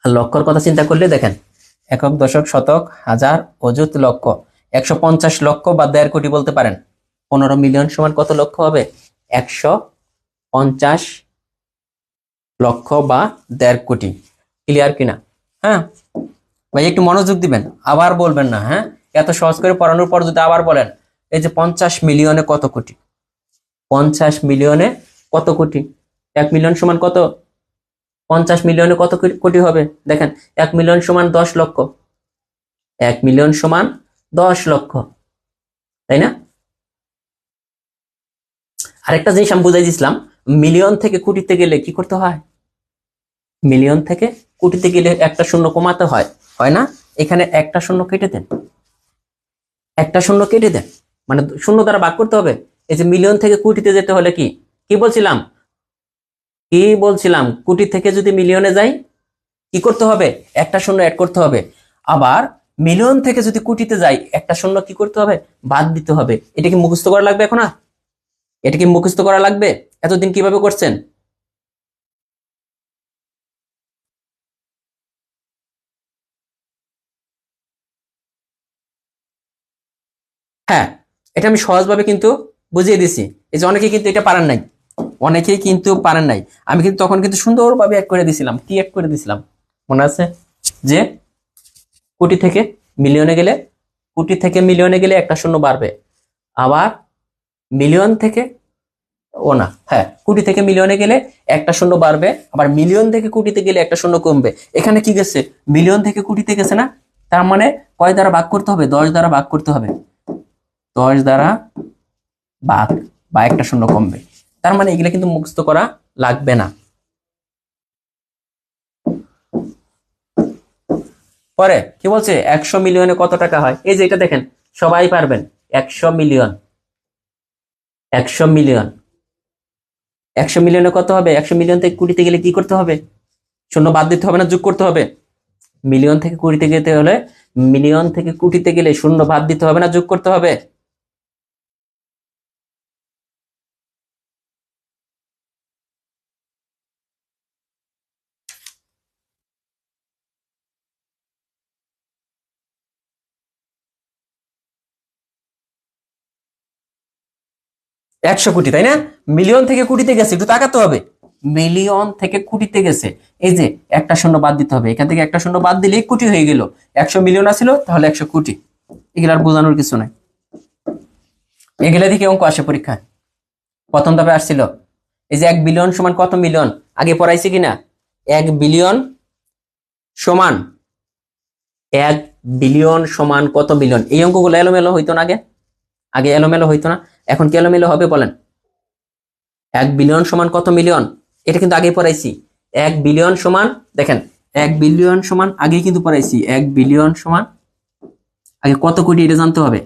আর লক্ষর কথা চিন্তা করলে দেখেন, একক, দশক, শতক, হাজার, অযুত, লক্ষ, 150 লক্ষ বা 1.5 কোটি বলতে পারেন। 15 মিলিয়ন সমান কত লক্ষ হবে? 150 লক্ষ বা 1.5 কোটি। ক্লিয়ার কিনা? হ্যাঁ ভাই, একটু মনোযোগ দিবেন, আবার বলবেন না। হ্যাঁ, এত সহজ করে পড়ানোর পর যদি আবার বলেন এই যে 50 মিলিয়নে কত কোটি, 50 মিলিয়নে কত কোটি, 1 মিলিয়ন সমান কত? 50 মিলিয়নে কত কোটি হবে? দেখেন, 1 মিলিয়ন সমান 10 লক্ষ, 1 মিলিয়ন সমান 10 লক্ষ, তাই না? আরেকটা জিনিস আমি বুঝাই দিছিলাম, মিলিয়ন থেকে কোটিতে গেলে কি করতে হয়? মিলিয়ন থেকে কোটিতে গেলে একটা শূন্য কমাতে হয়, হয় না? এখানে একটা শূন্য কেটে দেন, একটা শূন্য কেটে দেন, মানে শূন্য দ্বারা ভাগ করতে হবে। এই যে মিলিয়ন থেকে কোটিতে যেতে হলে কি কি বলছিলাম, কোটি থেকে যদি মিলিয়নে যাই কি করতে হবে? একটা শূন্য অ্যাড করতে হবে। আবার মিলিয়ন থেকে যদি কোটিতে যাই একটা শূন্য কি করতে হবে, বাদ দিতে হবে। এটা কি মুখস্থ করা লাগবে এখন? আর এটা কি মুখস্থ করা লাগবে? এতদিন কিভাবে করছেন? হ্যাঁ, এটা আমি সহজভাবে কিন্তু বুঝিয়ে দিছি। এই যে অনেকে কিন্তু এটা পারেন নাই, অনেকেই কিন্তু পারেন নাই। আমি কিন্তু তখন কিন্তু সুন্দরভাবে অ্যাড করে দিছিলাম। কি অ্যাড করে দিছিলাম মনে আছে? যে কোটি থেকে মিলিয়নে গেলে, কোটি থেকে মিলিয়নে গেলে একটা শূন্য বাড়বে। আবার মিলিয়ন থেকে, ও না, হ্যাঁ, কোটি থেকে মিলিয়নে গেলে একটা শূন্য বাড়বে। আবার মিলিয়ন থেকে কোটিতে গেলে একটা শূন্য কমবে। এখানে কি গেছে, মিলিয়ন থেকে কোটিতে গেছে না? তার মানে কয় দ্বারা ভাগ করতে হবে? 10 দ্বারা ভাগ করতে হবে। 10 দ্বারা ভাগ, বা একটা শূন্য কমবে। তার মানে এগুলা কিন্তু মুখস্থ করা লাগবে না। পরে কি বলছে, 100 মিলিয়নে কত টাকা হয়? এই যে এটা দেখেন, সবাই পারবেন। 100 মিলিয়ন, 100 মিলিয়ন, 100 মিলিয়নে কত হবে? 100 মিলিয়ন থেকে কোটিতে গেলে কি করতে হবে? শূন্য বাদ দিতে হবে না যোগ করতে হবে? মিলিয়ন থেকে কোটিতে যেতে হলে, মিলিয়ন থেকে কোটিতে গেলে শূন্য বাদ দিতে হবে না যোগ করতে হবে? 100 কোটি, তাই না? মিলিয়ন থেকে কোটিতে গেছে, একটু তাকাতে হবে। মিলিয়ন থেকে কোটিতে গেছে, এই যে একটা শূন্য বাদ দিতে হবে। এখান থেকে একটা শূন্য বাদ দিলেই কোটি হয়ে গেল। 100 মিলিয়ন আছিল, তাহলে 100 কোটি। এগুলো আর বোঝানোর কিছু নাই। এগুলা থেকে অঙ্ক আসে পরীক্ষায়। প্রথম ধাপে আসছিল, এই যে 1 বিলিয়ন সমান কত মিলিয়ন, আগে পড়াইছি কিনা? 1 বিলিয়ন সমান, 1 বিলিয়ন সমান কত মিলিয়ন? এই অঙ্কগুলো এলোমেলো হইতো না আগে? আগে এলোমেলো হইতো না, এখন কি এলোমেলো হবে বলেন? 1 বিলিয়ন সমান কত মিলিয়ন, এটা কিন্তু আগেই পড়াইছি। 1 বিলিয়ন সমান, দেখেন, 1 বিলিয়ন সমান আগেই কিন্তু পড়াইছি। 1 বিলিয়ন সমান, আগে কত কোটি এটা জানতে হবে।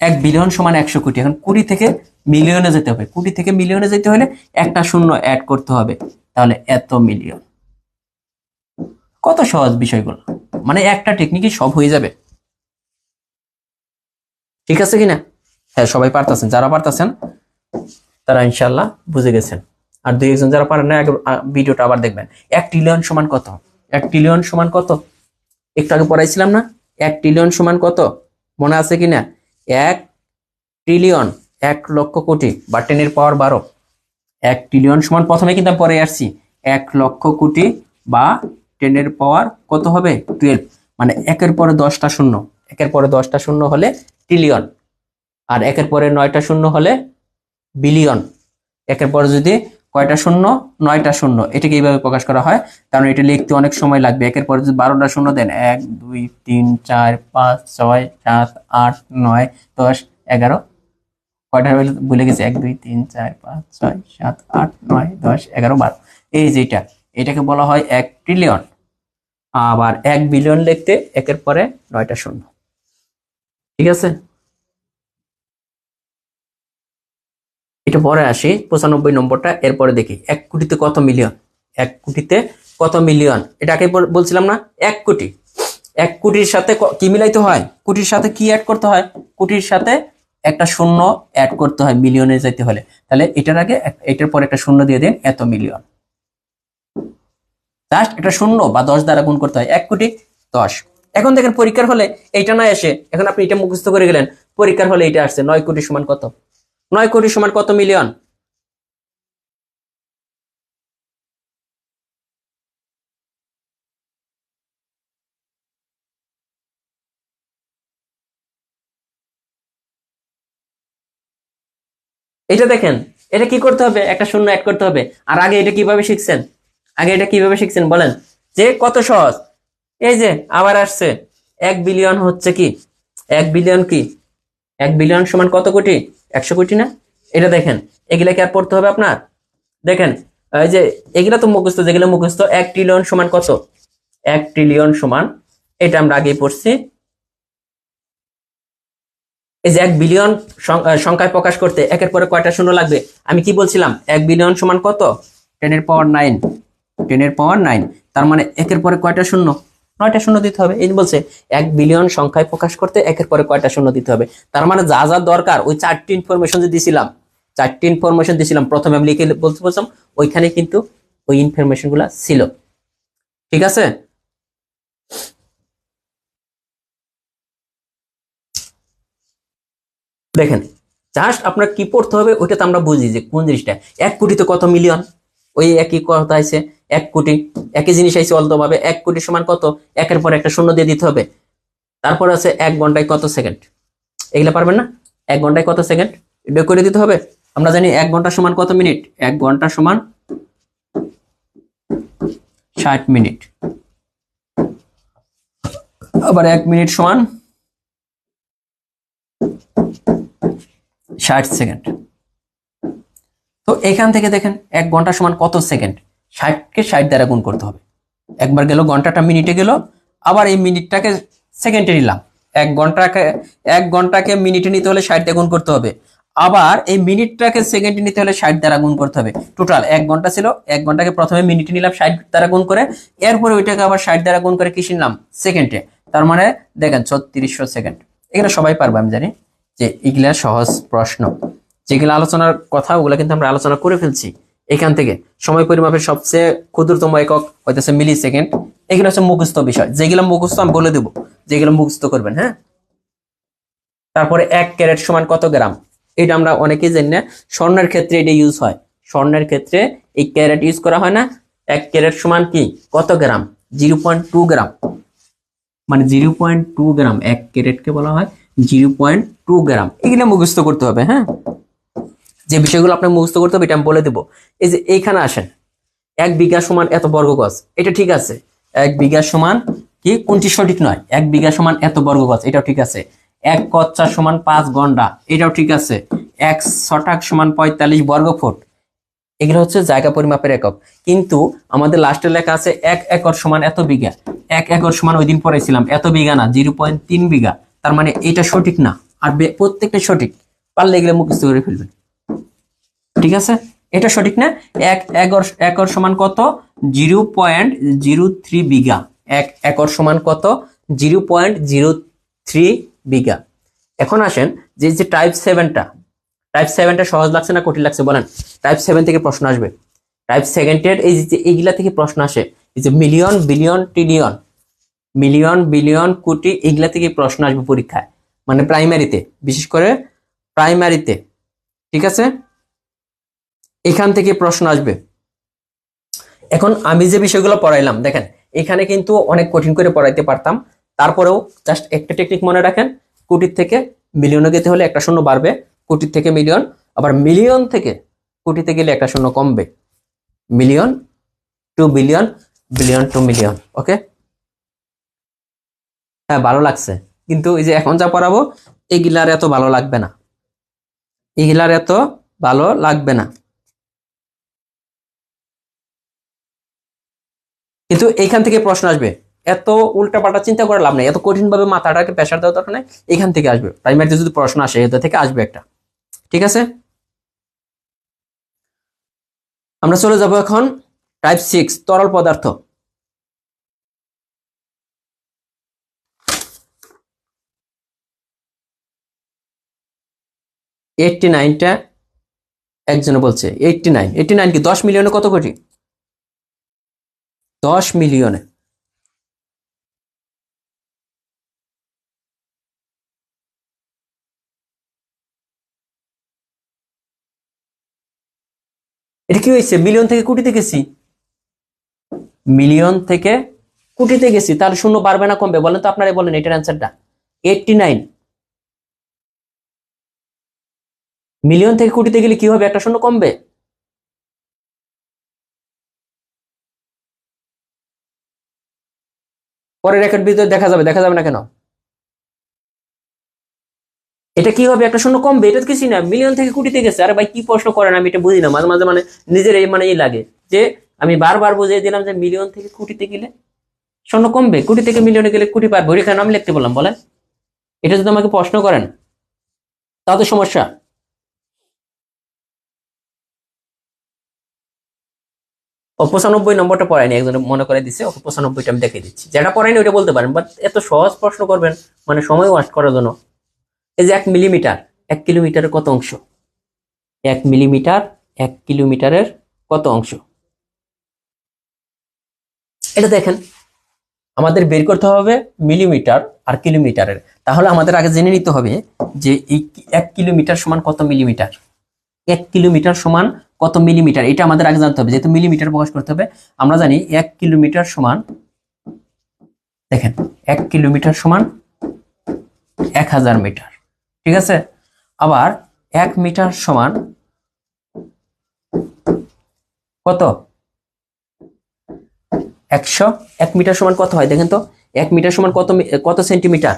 1 বিলিয়ন সমান 100 কোটি। এখন কোটি থেকে মিলিয়নে যেতে হবে। কোটি থেকে মিলিয়নে যেতে হলে একটা শূন্য অ্যাড করতে হবে, তাহলে এত মিলিয়ন। কত সহজ বিষয়গুলো, মানে একটা টেকনিকে সব হয়ে যাবে। ঠিক আছে কিনা? হ্যাঁ, সবাই পারতেছেন। যারা পারতেছেন তারা ইনশাল্লাহ বুঝে গেছেন। আর দুই একজন যারা পারেন না, ভিডিওটা আবার দেখবেন। 1 ট্রিলিয়ন সমান কত? 1 ট্রিলিয়ন সমান কত? একটু আগে পড়াইছিলাম না? 1 ট্রিলিয়ন সমান কত, মনে আছে কিনা? 1 ট্রিলিয়ন, 1 লক্ষ কোটি, বা 10 এর পাওয়ার 12। 1 ট্রিলিয়ন সমান, প্রথমে কিন্তু আমি পরে আসছি, 1 লক্ষ কোটি, বা 10 এর পাওয়ার কত হবে? 12। মানে একের পরে 10টা শূন্য, একের পরে 10টা শূন্য হলে ট্রিলিয়ন। আর একের পরে 9টা শূন্য হলে বিলিয়ন। একের পরে যদি কয়টা শূন্য, 9টা শূন্য, এটাকে এইভাবে প্রকাশ করা হয়। কারণ এটা লিখতে অনেক সময় লাগবে। একের পরে যদি 12টা শূন্য দেন, 1 2 3 4 5 6 7 8 9 10 11, কয়টা ভুলে গেছে? 1 2 3 4 5 6 7 8 9 10 11 12। এই যেটা, এটাকে বলা হয় 1 ট্রিলিয়ন। আবার 1 বিলিয়ন লিখতে একের পরে 9টা শূন্য। ঠিক আছে, এটা পরে আসি 95 নম্বরটা। এরপরে দেখি 1 কোটিতে কত মিলিয়ন। 1 কোটিতে কত মিলিয়ন, এটাকে বলছিলাম না? 1 কোটি। 1 কোটির সাথে কি মিলাইতে হয়? কোটির সাথে কি অ্যাড করতে হয়? কোটির সাথে একটা শূন্য অ্যাড করতে হয় মিলিয়নে যেতে হলে। তাহলে এটার আগে এটার পর একটা শূন্য দিয়ে দিন, এত মিলিয়ন। জাস্ট একটা শূন্য বা 10 দ্বারা গুণ করতে হয়। 1 কোটি 10। এখন দেখেন পরীক্ষার হলে এইটা না এসে, এখন আপনি এটা মুখস্থ করে গেলেন, পরীক্ষার হলে এটা আসছে 9 কোটি সমান কত? 9 কোটি সমান কত মিলিয়ন? এটা দেখেন, এটা কি করতে হবে? একটা শূন্য অ্যাড করতে হবে। আর আগে এটা কিভাবে শিখছেন? আগে এটা কিভাবে শিখছেন বলেন? যে কত সহজ। এই যে আবার আসছে, 1 বিলিয়ন হচ্ছে কি? 1 বিলিয়ন কি? 1 বিলিয়ন সমান কত কোটি? 100 কোটি না? এটা দেখেন, এগুলা কি আর পড়তে হবে আপনার? দেখেন, এই যে এগুলা তো মুখস্থ, যেগুলো মুখস্থ। 1 ট্রিলিয়ন সমান কত? 1 ট্রিলিয়ন সমান, এটা আমরা আগেই পড়ছি। এই যে 1 বিলিয়ন সংখ্যায় প্রকাশ করতে একের পরে কয়টা শূন্য লাগবে? আমি কি বলছিলাম? 1 বিলিয়ন সমান কত? 10^9, 10^9, তার মানে একের পরে কয়টা শূন্য? 9টা শূন্য দিতে হবে। এই যে বলছে 1 বিলিয়ন সংখ্যায় প্রকাশ করতে একের পরে কয়টা শূন্য দিতে হবে। তার মানে যা যা দরকার ওই 4টি ইনফরমেশন যে দিছিলাম, 4টি ইনফরমেশন দিছিলাম প্রথমে আমি লিখে বলতে বলছিলাম, ওইখানে কিন্তু ওই ইনফরমেশন গুলা ছিল। ঠিক আছে, দেখেন জাস্ট আপনার কি পড়তে হবে ওইটা তো আমরা বুঝি যে কোন জিনিসটা। 1 কোটিতে কত মিলিয়ন, ওই একই কথা আছে, 1 কোটি, একই জিনিস আইছে অলতোভাবে। 1 কোটি সমান কত, একের পর একটা শূন্য দিয়ে দিতে হবে। তারপর আছে 1 ঘন্টায় কত সেকেন্ড, এগুলা পারবেন না? 1 ঘন্টায় কত সেকেন্ড এটা করে দিতে হবে। আমরা জানি 1 ঘন্টা সমান কত মিনিট, 1 ঘন্টা সমান 60 মিনিট, আবার 1 মিনিট সমান 60 সেকেন্ড। তো এখান থেকে দেখেন 1 ঘন্টা সমান কত সেকেন্ড, 60কে 60 দ্বারা গুণ করতে হবে। একবার গেল ঘন্টাটা মিনিটে গেল, আবার এই মিনিটটাকে সেকেন্ডে নিলাম। 1 ঘন্টাকে মিনিটে নিতে হলে 60 দিয়ে গুণ করতে হবে, আবার এই মিনিটটাকে সেকেন্ডে নিতে হলে 60 দ্বারা গুণ করতে হবে। টোটাল 1 ঘন্টা ছিল, 1 ঘন্টাকে প্রথমে মিনিটে নিলাম 60 দ্বারা গুণ করে, এরপরে ওইটাকে আবার 60 দ্বারা গুণ করে কিসে নিলাম, সেকেন্ডে। তার মানে দেখেন 3600 সেকেন্ড। এগুলো সবাই পারবে, আমি জানি যে এগুলা সহজ প্রশ্ন। যেগুলো আলোচনার কথা ওগুলো কিন্তু আমরা আলোচনা করে ফেলছি। এখান থেকে সময় পরিমাপের সবচেয়ে ক্ষুদ্রতম একক হইতেছে মিলি সেকেন্ড। এগুলো হচ্ছে মুখস্থ বিষয়, যেগুলো মুখস্থ আমি বলে দেবো, যেগুলো মুখস্থ করবেন। হ্যাঁ, তারপরে 1 ক্যারেট সমান কত গ্রাম, এটা আমরা অনেকেই জানি না। স্বর্ণের ক্ষেত্রে এটা ইউজ হয়, স্বর্ণের ক্ষেত্রে এই ক্যারেট ইউজ করা হয় না। 1 ক্যারেট সমান কি কত গ্রাম, 0.2 গ্রাম, মানে 0.2 গ্রাম। 1 ক্যারেটকে বলা হয় 0.2 গ্রাম। এগুলো মুখস্থ করতে হবে। হ্যাঁ, যে বিষয়গুলো আপনার মুখস্থ করতে হবে এটা আমি বলে দেবো। এই যে এইখানে আসেন, 1 বিঘা সমান এত বর্গ গজ, এটা ঠিক আছে। 1 বিঘা সমান কি, কোনটি সঠিক নয়? 1 বিঘা সমান এত বর্গ গজ, এটাও ঠিক আছে। 1 কচ্চা সমান 5 গন্ডা, এটাও ঠিক আছে। 1 ছটাক সমান 45 বর্গ ফুট। এগুলো হচ্ছে জায়গা পরিমাপের একক। কিন্তু আমাদের লাস্টে লেখা আছে 1 একর সমান এত বিঘা। 1 একর সমান ওই দিন পড়াইছিলাম এত বিঘা না, 0.3 বিঘা। তার মানে এটা সঠিক না। আর প্রত্যেকটা সঠিক, পারলে এগুলো মুখস্থ করে ফেলবেন। ঠিক আছে, এটা সঠিক না। 1 একর একর সমান কত, 0.03 বিঘা। 1 একর সমান কত, 0.03 বিঘা। এখন আসেন যে যে টাইপ 7টা সহজ লাগছে না কঠিন লাগছে বলেন? টাইপ 7 থেকে প্রশ্ন আসবে। টাইপ 7 এই যে এইগুলা থেকে প্রশ্ন আসে, এই যে million, billion, trillion, million, billion, কোটি, এগুলা থেকে প্রশ্ন আসবে পরীক্ষায়, মানে প্রাইমারিতে, বিশেষ করে প্রাইমারিতে। ঠিক আছে, এখান থেকে প্রশ্ন আসবে। এখন আমি যে বিষয়গুলো পড়াইলাম দেখেন, এখানে কিন্তু অনেক কঠিন করে পড়াইতে পারতাম, তারপরেও জাস্ট একটা টেকনিক মনে রাখেন, কোটির থেকে মিলিয়নে যেতে হলে একটা শূন্য বাড়বে, কোটির থেকে মিলিয়ন, আবার মিলিয়ন থেকে কোটিতে গেলে একটা শূন্য কমবে। Million to billion, billion to million. Okay, হ্যাঁ ভালো লাগছে, কিন্তু এই যে এখন যা পড়াবো এগুলার এত ভালো লাগবে না, এগুলার এত ভালো লাগবে না। কিন্তু এইখান থেকে প্রশ্ন আসবে, এত উল্টাপাল্টা চিন্তা করে লাভ নেই, এত কঠিন ভাবে মাথাটাকে প্রেশার দেওয়ার দরকার নেই। এখান থেকে আসবে, প্রাইমারিতে যদি প্রশ্ন আসে এটা থেকে আসবে একটা। ঠিক আছে, আমরা চলে যাব এখন টাইপ 6, তরল পদার্থ। এইটটি নাইনটা একজনে বলছে 89, 89 কি 10 মিলিয়নে কত কোটি? 10 মিলিয়নে। এটা কি হয়েছে, মিলিয়ন থেকে কোটিতে গেছি, মিলিয়ন থেকে কোটিতে গেছি, তাহলে শূন্য বাড়বে না কমবে বলেন তো, আপনারাই বলেন এটার অ্যান্সারটা। 89, মিলিয়ন থেকে কোটিতে গেলে কি হবে, একটা শূন্য কমবে। পরের রেকর্ড ভিতরে দেখা যাবে, দেখা যাবে না কেন? এটা কি হবে, একটা শূন্য কমবে, এটা তো কিছুই না, মিলিয়ন থেকে কোটিতে গেছে। আরে ভাই কি প্রশ্ন করেন, আমি এটা বুঝি না মাঝে মাঝে, মানে নিজের এই মানে এই লাগে যে আমি বারবার বুঝিয়ে দিলাম যে মিলিয়ন থেকে কোটিতে গেলে শূন্য কমবে, কোটি থেকে মিলিয়নে গেলে কোটি পারবো, এখানে আমি লিখতে বললাম বলেন? এটা যদি আমাকে প্রশ্ন করেন তাহলে সমস্যা। ও 95 নম্বরটা পড়ায়নি, একজন মনে করে দিচ্ছে, ওকে 95টা আমি দেখে দিচ্ছি। যেটা পড়ায়নি ওটা বলতে পারেন, বাট এত সহজ প্রশ্ন করবেন মানে সময় ওয়াস্ট করার জন্য। এই যে 1 মিলিমিটার, 1 কিলোমিটারের কত অংশ? 1 মিলিমিটার, 1 কিলোমিটারের কত অংশ? এটা দেখেন, আমাদের বের করতে হবে মিলিমিটার আর কিলোমিটারের। তাহলে আমাদের আগে জেনে নিতে হবে যে এই 1 কিলোমিটার সমান কত মিলিমিটার। 1 কিলোমিটার সমান কত মিলিমিটার, এটা আমাদের আগে জানতে হবে, যেহেতু মিলিমিটার প্রকাশ করতে হবে। আমরা জানি 1 কিলোমিটার সমান, দেখেন 1 কিলোমিটার সমান 1000 মিটার, ঠিক আছে। আবার 1 মিটার সমান কত? 100। 1 মিটার সমান কত হয় দেখেন তো? 1 মিটার সমান কত কত সেন্টিমিটার?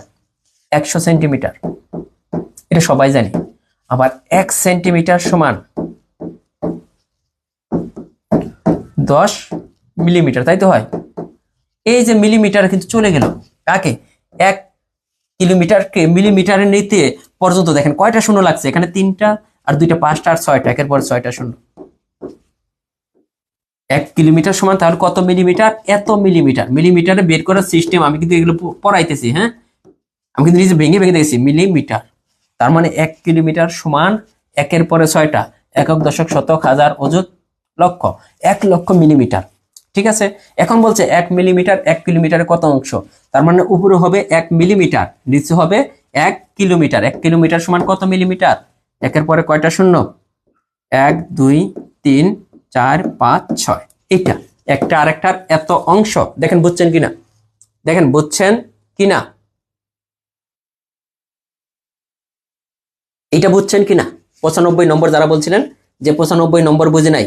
100 সেন্টিমিটার, এটা সবাই জানি। আবার 1 সেন্টিমিটার সমান 10 মিলিমিটার, তাই তো হয়? এই যে মিলিমিটার কিন্তু চলে গেল কাকে? 1 কিলোমিটারকে মিলিমিটারে নিতে পর্যন্ত দেখেন কয়টা শূন্য লাগছে, এখানে 3টা আর 2টা 5টা আর 6টা, একের পর 6টা শূন্য। 1 কিলোমিটার সমান তাহলে কত মিলিমিটার? এত মিলিমিটার। মিলিমিটারে বের করার সিস্টেম আমি কিন্তু এগুলো পড়াইতেছি, হ্যাঁ, আমি কিন্তু নিজে ভেঙে ভেঙে দেখেছি। মিলিমিটার, তার মানে 1 কিলোমিটার সমান একের পরে 6টা, একক, দশক, শতক, হাজার, অযুত, লক্ষ। 1 লক্ষ মিলিমিটার, ঠিক আছে। এখন বলছে 1 মিলিমিটার 1 কিলোমিটারের কত অংশ? তার মানে উপরে হবে 1 মিলিমিটার, নিচে হবে 1 কিলোমিটার। 1 কিলোমিটার সমান কত মিলিমিটার? একের পরে কয়টা শূন্য? 1 2 3 4 5 6, এটা একটা আরেকটার এত অংশ। দেখেন বুঝছেন কিনা, দেখেন বুঝছেন কিনা, এটা বুঝছেন কিনা? 95 নম্বর যারা বলছিলেন যে 95 নম্বর বুঝে নাই,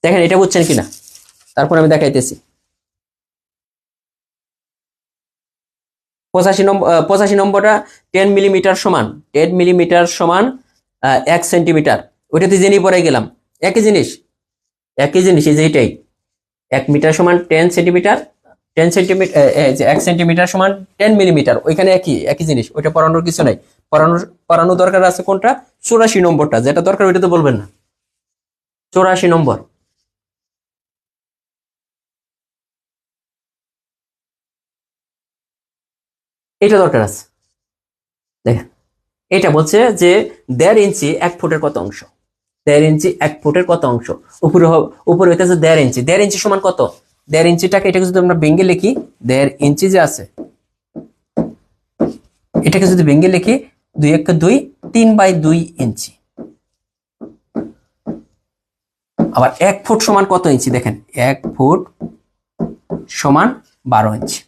দেখেন এটা বুঝছেন কিনা, তারপর আমি দেখাইতেছি। 85 নম্বর, 85 নম্বরটা 10 মিলিমিটার সমান, 10 মিলিমিটার সমান 1 সেন্টিমিটার। ওইটাতে জেনে পরে গেলাম, একই জিনিস, একই জিনিস, এই যে এটাই। 1 মিটার সমান 10 সেন্টিমিটার, 10 সেন্টিমিটার, 1 সেন্টিমিটার সমান 10 মিলিমিটার, ওইখানে একই একই জিনিস, ওইটা পড়ানোর কিছু নাই। পড়ানোর পড়ানো দরকার আছে কোনটা? 84 নম্বরটা, যেটা দরকার ওইটা তো বলবেন না। 84 নম্বর, এটা দরকার আছে। দেখেন, এটা বলছে যে 1.5 ইঞ্চি 1 ফুটের কত অংশ? 1.5 ইঞ্চি 1 ফুটের কত অংশ? উপরে উপরে হইতেছে 1.5 ইঞ্চি। 1.5 ইঞ্চি সমান কত? 1.5 ইঞ্চিটাকে, এটাকে যদি আমরা ভেঙে লিখি, 1.5 ইঞ্চি যে আছে, এটাকে যদি ভেঙে লিখি, 2 1 2, 3/2 ইঞ্চি। আবার 1 ফুট সমান কত ইঞ্চি? দেখেন 1 ফুট সমান 12 ইঞ্চি।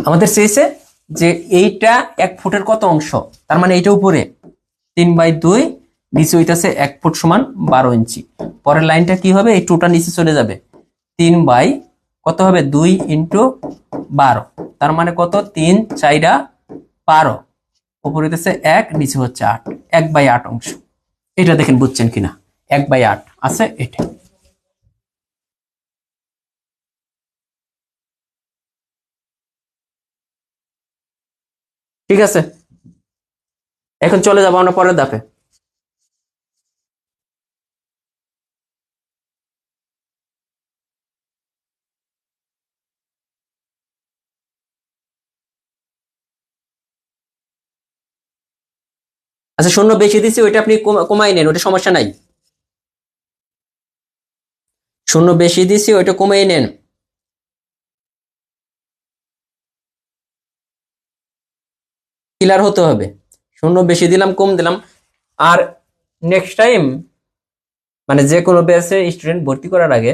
আমাদের চেয়েছে যে এইটা 1 ফুটের কত অংশ, তার মানে এইটা উপরে 3/2, নিচে হইতেছে 1 ফুট সমান 12 ইঞ্চি। পরের লাইনটা কি হবে? এই টুটা নিচে চলে যাবে, 3 বাই কত হবে? 2 × 12, তার মানে কত? 3 4 12, উপরে হইতেছে 1, নিচে হচ্ছে 8, 1/8 অংশ। এটা দেখেন বুঝছেন কিনা, 1/8 আছে এটা। ঠিক আছে, এখন চলে যাবো আমরা পরের ধাপে। আচ্ছা, শূন্য বেশি দিচ্ছি, ওইটা আপনি কমাই নেন, ওটা সমস্যা নাই। শূন্য বেশি দিছি, ওইটা কমিয়ে নেন। ক্লিয়ার হতে হবে, শূন্য বেশি দিলাম কম দিলাম। আর নেক্সট টাইম মানে যে কোনো ব্যাচে স্টুডেন্ট ভর্তি করার আগে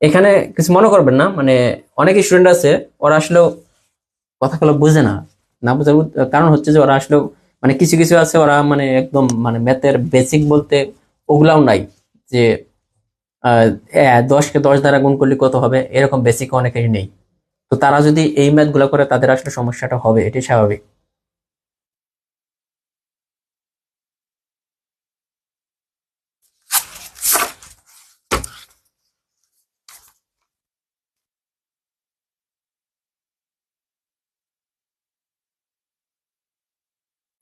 এখানে কিছু মনে করবেন না, মানে অনেক স্টুডেন্ট আছে ওরা আসলে কথাগুলো বুঝে না। না বোঝার কারণ হচ্ছে যে ওরা আসলে মানে কিছু কিছু আছে ওরা মানে একদম মানে ম্যাথের বেসিক বলতে ওগুলাও নাই, যে 10কে 10 দ্বারা গুণ করলে কত হবে, এরকম বেসিক অনেকেরই নেই। তো তারা যদি এই ম্যাথ গুলো করে তাদের আসলে সমস্যাটা হবে, এটাই স্বাভাবিক।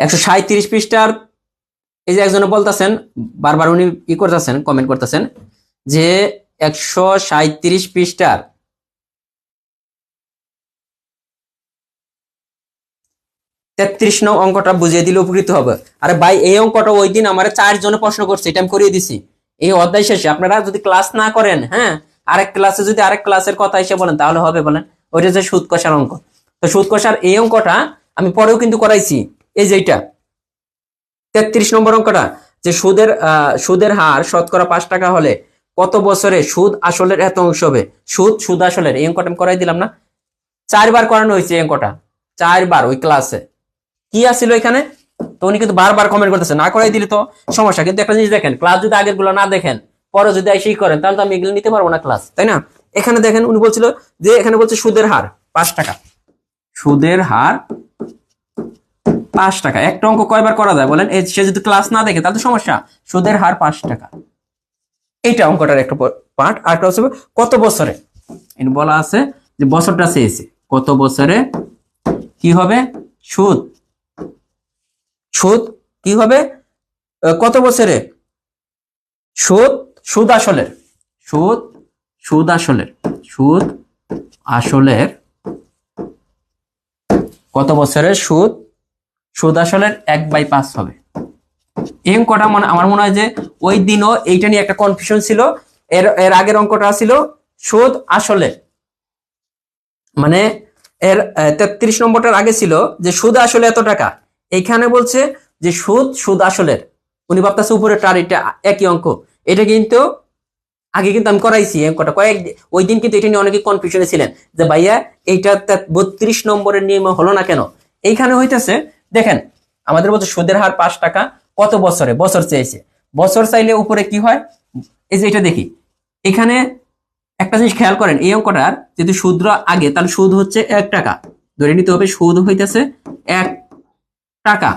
137 পৃষ্ঠার এই যে একজনে বলতেছেন, বারবার উনি করতেছেন, কমেন্ট করতেছেন যে 137 পৃষ্ঠার 33 নং অঙ্কটা বুঝিয়ে দিলে উপকৃত হবে। আরে ভাই, এই অঙ্কটা ওই দিন আমার 4 জনে প্রশ্ন করছে, এটা আমি করিয়ে দিছি এই অধ্যায় শেষে। আপনারা যদি ক্লাস না করেন, হ্যাঁ, আরেক ক্লাসে যদি আরেক ক্লাসের কথা এসে বলেন তাহলে হবে বলেন? ওইটা যে সুদ কষার অঙ্ক, তো সুদ কষার এই অঙ্কটা আমি পরেও কিন্তু করাইছি। এই যে এইটা 33 নম্বর অঙ্কটা, যে সুদের হার শতকরা 5 টাকা হলে কত বছরে সুদ আসলের এত অংশ হবে? সুদ আসলের এই অঙ্কটা আমি করাই দিলাম না? 4 বার করানো হয়েছে এই অঙ্কটা, 4 বার ওই ক্লাসে। কি আসছিল এখানে? তো উনি কিন্তু বারবার কমেন্ট করতেছে, না করাই দিলে তো সমস্যা। কিন্তু একটা জিনিস দেখেন, ক্লাস যদি আগের গুলো না দেখেন, পরে যদি এসেই করেন, তাহলে তো আমি এগুলো নিতে পারবো না ক্লাস, তাই না? এখানে দেখেন উনি বলছিল যে, এখানে বলছে সুদের হার 5 টাকা, সুদের হার 5 টাকা। একটা অঙ্ক কয়বার করা যায় বলেন? সে যদি ক্লাস না দেখে তাহলে তো সমস্যা। সুদের হার 5 টাকা, এইটা অঙ্কটার একটা পার্ট। আর একটা হচ্ছে কত বছরে, বলা আছে যে বছরটা চেয়েছে, কত বছরে কি হবে সুদ, সুদ কি হবে, কত বছরে সুদ আসলের, সুদ আসলের কত বছরের সুদ আসলের 1/5 হবে। এই অঙ্কটা আমার মনে হয় যে ওই দিনও এইটা নিয়ে একটা কনফিউশন ছিল। এর আগের অঙ্কটা ছিল সুদ আসলে, মানে এর 33 নম্বরটার আগে ছিল যে সুদ আসলে এত টাকা। এইখানে বলছে যে সুদ আসলের, উনি ভাবতেছে উপরের টার এটা একই অঙ্ক। এটা কিন্তু আগে কিন্তু আমি করাইছি অঙ্কটা ওই দিন কিন্তু এটা নিয়ে অনেকে কনফিউশনে ছিলেন যে ভাইয়া এইটা 32 নম্বরের নিয়ম হলো না কেন? এইখানে হইতেছে দেখেন, আমাদের বলছে সুদের হার 5 টাকা, কত বছরে, বছর চেয়েছে। বছর চাইলে উপরে কি হয়, এই যে এটা দেখি, এখানে একটা জিনিস খেয়াল করেন, এই অঙ্কটার যদি সুদ আগে, তাহলে সুদ হচ্ছে 1 টাকা, ধরে নিতে হবে সুদ হইতেছে 1 টাকা।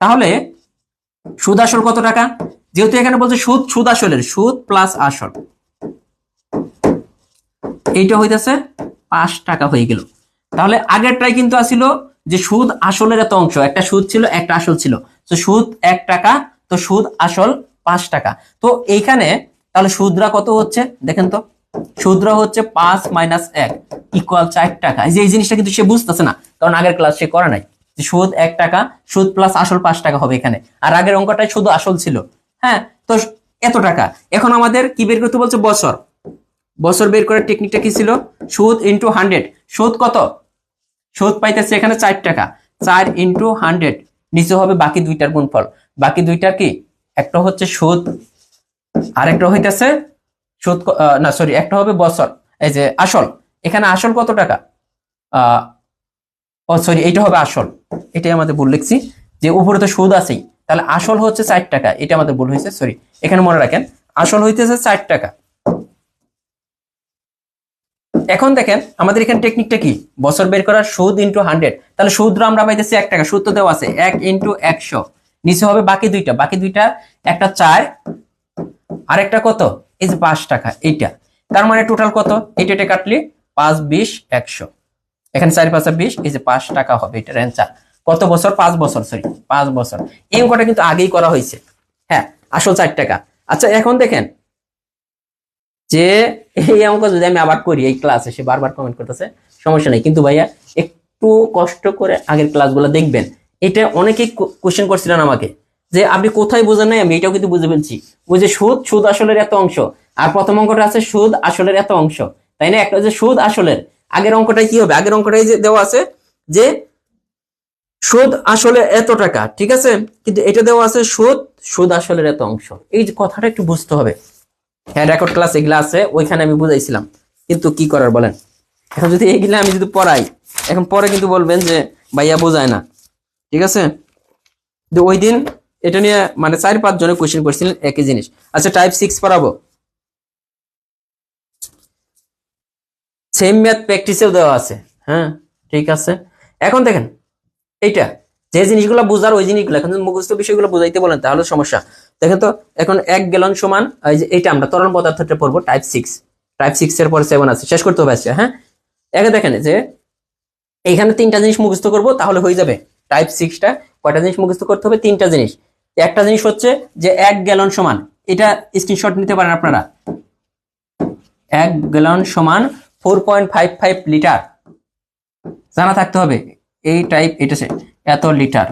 তাহলে সুদ আসল কত টাকা? যেহেতু এখানে বলছে সুদ আসলের, সুদ প্লাস আসল, এইটা হইতেছে 5 টাকা হয়ে গেল। তাহলে আগেরটাই কিন্তু আসিল যে সুদ আসলের এত অংশ, একটা সুদ ছিল একটা আসল ছিল, তো সুদ 1 টাকা, তো সুদ আসল 5 টাকা। তো এইখানে তাহলে সুদরা কত হচ্ছে দেখেন তো, সুদরা হচ্ছে 5 - 1 ইকুয়াল 4 টাকা। এই জিনিসটা কিন্তু সে বুঝতেছে না, কারণ আগের ক্লাস সে করে নাই। সুদ 1 টাকা, সুদ প্লাস আসল 5 টাকা হবে এখানে, আর আগের অঙ্কটাই শুধু আসল ছিল। হ্যাঁ, তো এত টাকা। এখন আমাদের কি বের করতে বলছে? বছর বের করার টেকনিকটা কি ছিল? সুদ ইন্টু 100। সুদ কত? সুদ পাইতেছে এখানে 4 টাকা, 4 ইন্টু 100, নিচে হবে বাকি দুইটার গুণফল। বাকি দুইটার কি, একটা হচ্ছে সুদ আর একটা হইতেছে সুদ, না সরি, একটা হবে বছর, এই যে আসল। এখানে আসল কত টাকা, ও সরি, এইটা হবে আসল। এটাই আমাদের ভুল লিখছি, যে উপরে তো সুদ আছেই, তাহলে আসল হচ্ছে 4 টাকা, এটা আমাদের ভুল হয়েছে, সরি। এখানে মনে রাখেন আসল হইতেছে 4 টাকা। এখন দেখেন আমাদের এখানে টেকনিকটা কি, বছর বের করার, সুদ ইন্টু 100। তাহলে সুদরা আমরা পাইতেছি 1 টাকা, সুদ তো দেওয়া আছে 1 ইন্টু 100, নিচে হবে বাকি দুইটা, একটা 4 আর একটা কত, এই যে 5 টাকা, এইটা। তার মানে টোটাল কত, এটা কাটলে 5 20 100, এখানে 4 5 20, এই যে 5 টাকা হবে এটার অ্যান্সার। কত বছর? 5 বছর, সরি 5 বছর। এই অঙ্কটা কিন্তু আগেই করা হয়েছে। হ্যাঁ, আসল 4 টাকা। আচ্ছা, এখন দেখেন যে এই অঙ্ক যদি আমি আবার করি এই ক্লাসে, সে বারবার কমেন্ট করতেছে, সমস্যা নেই, কিন্তু ভাইয়া একটু কষ্ট করে আগের ক্লাসগুলো দেখবেন। এটা অনেকেই কোশ্চেন করছিলেন আমাকে যে আপনি কোথায় বোঝেন নাই, আমি এটাও কিন্তু বুঝে ফেলছি। ওই যে সুদ আসলের এত অংশ, আর প্রথম অঙ্কটা আছে সুদ আসলের এত অংশ, তাই না? একটা যে সুদ আসলের আগের অঙ্কটাই কি হবে, আগের অঙ্কটাই যে দেওয়া আছে যে সুদ আসলে এত টাকা, ঠিক আছে, কিন্তু এটা দেওয়া আছে সুদ আসলের এত অংশ। এই যে কথাটা একটু বুঝতে হবে। হ্যাঁ, রেকর্ড ক্লাস এগুলা আছে, ওইখানে আমি বুঝাইছিলাম, কিন্তু কি করার বলেন। এখন যদি এগুলা আমি যদি পড়াই, এখন পরে কিন্তু বলবেন যে ভাইয়া বোঝায় না, ঠিক আছে। তো ওই দিন এটা নিয়ে মানে 4-5 জনে কোয়েশ্চেন করছিলেন একই জিনিস। আচ্ছা, টাইপ 6 পড়াবো, সেম ম্যাথ প্র্যাকটিসেও দেওয়া আছে। হ্যাঁ, ঠিক আছে। এখন দেখেন এইটা যে জিনিসগুলো বুঝার, ওই জিনিসগুলো এখন মুখস্থ বিষয়গুলো বুঝাইতে বলেন তাহলে সমস্যা। দেখেন তো, এখন 1 গ্যালন সমান, এই যে এইটা আমরা তরল পদার্থটা পড়বো টাইপ 6 এর পরে 7 আছে, শেষ করতে হবে আজকে। হ্যাঁ, এখানে দেখেন যে এইখানে 3টা জিনিস মুখস্থ করবো, তাহলে হয়ে যাবে টাইপ 6টা। কয়টা জিনিস মুখস্থ করতে হবে? 3টা জিনিস। একটা জিনিস হচ্ছে যে 1 গ্যালন সমান, এটা স্ক্রিনশট নিতে পারেন আপনারা, 1 গ্যালন সমান 4.55 লিটার জানা থাকতে হবে। এই টাইপ, এটা এত লিটার,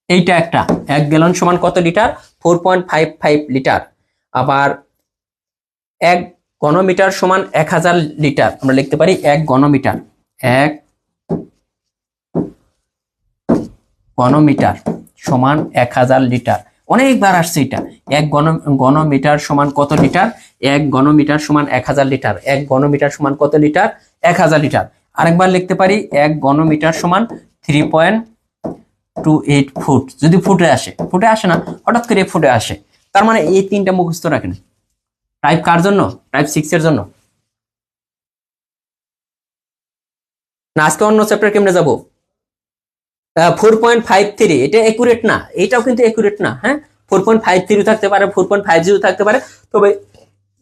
এইটা একটা। 1 গ্যালন সমান কত লিটার? 4.55 লিটার। আবার 1 ঘনমিটার সমান 1000 লিটার, আমরা লিখতে পারি 1 ঘনমিটার, 1 ঘনমিটার সমান 1000 লিটার। অনেকবার আসছে এটা। 1 ঘনমিটার সমান কত লিটার? 1 ঘনমিটার সমান 1000 লিটার। 1 ঘনমিটার সমান কত লিটার? 1000 লিটার। আরেকবার লিখতে পারি 1 ঘনমিটার সমান 3.28 ফুট। যদি ফুটে আসে, ফুটে আসে না, হঠাৎ করে ফুটে আসে। তার মানে এই 3টা মুখস্থ রাখেন। টাইপ কার জন্য? টাইপ 6 এর জন্য। না, আজকে অন্য চ্যাপ্টার কেমনে যাব? 4.53, এটা একুরেট না, এটাও কিন্তু একুরেট না। হ্যাঁ, 4.53 থাকতে পারে, 4.50 থাকতে পারে, তবে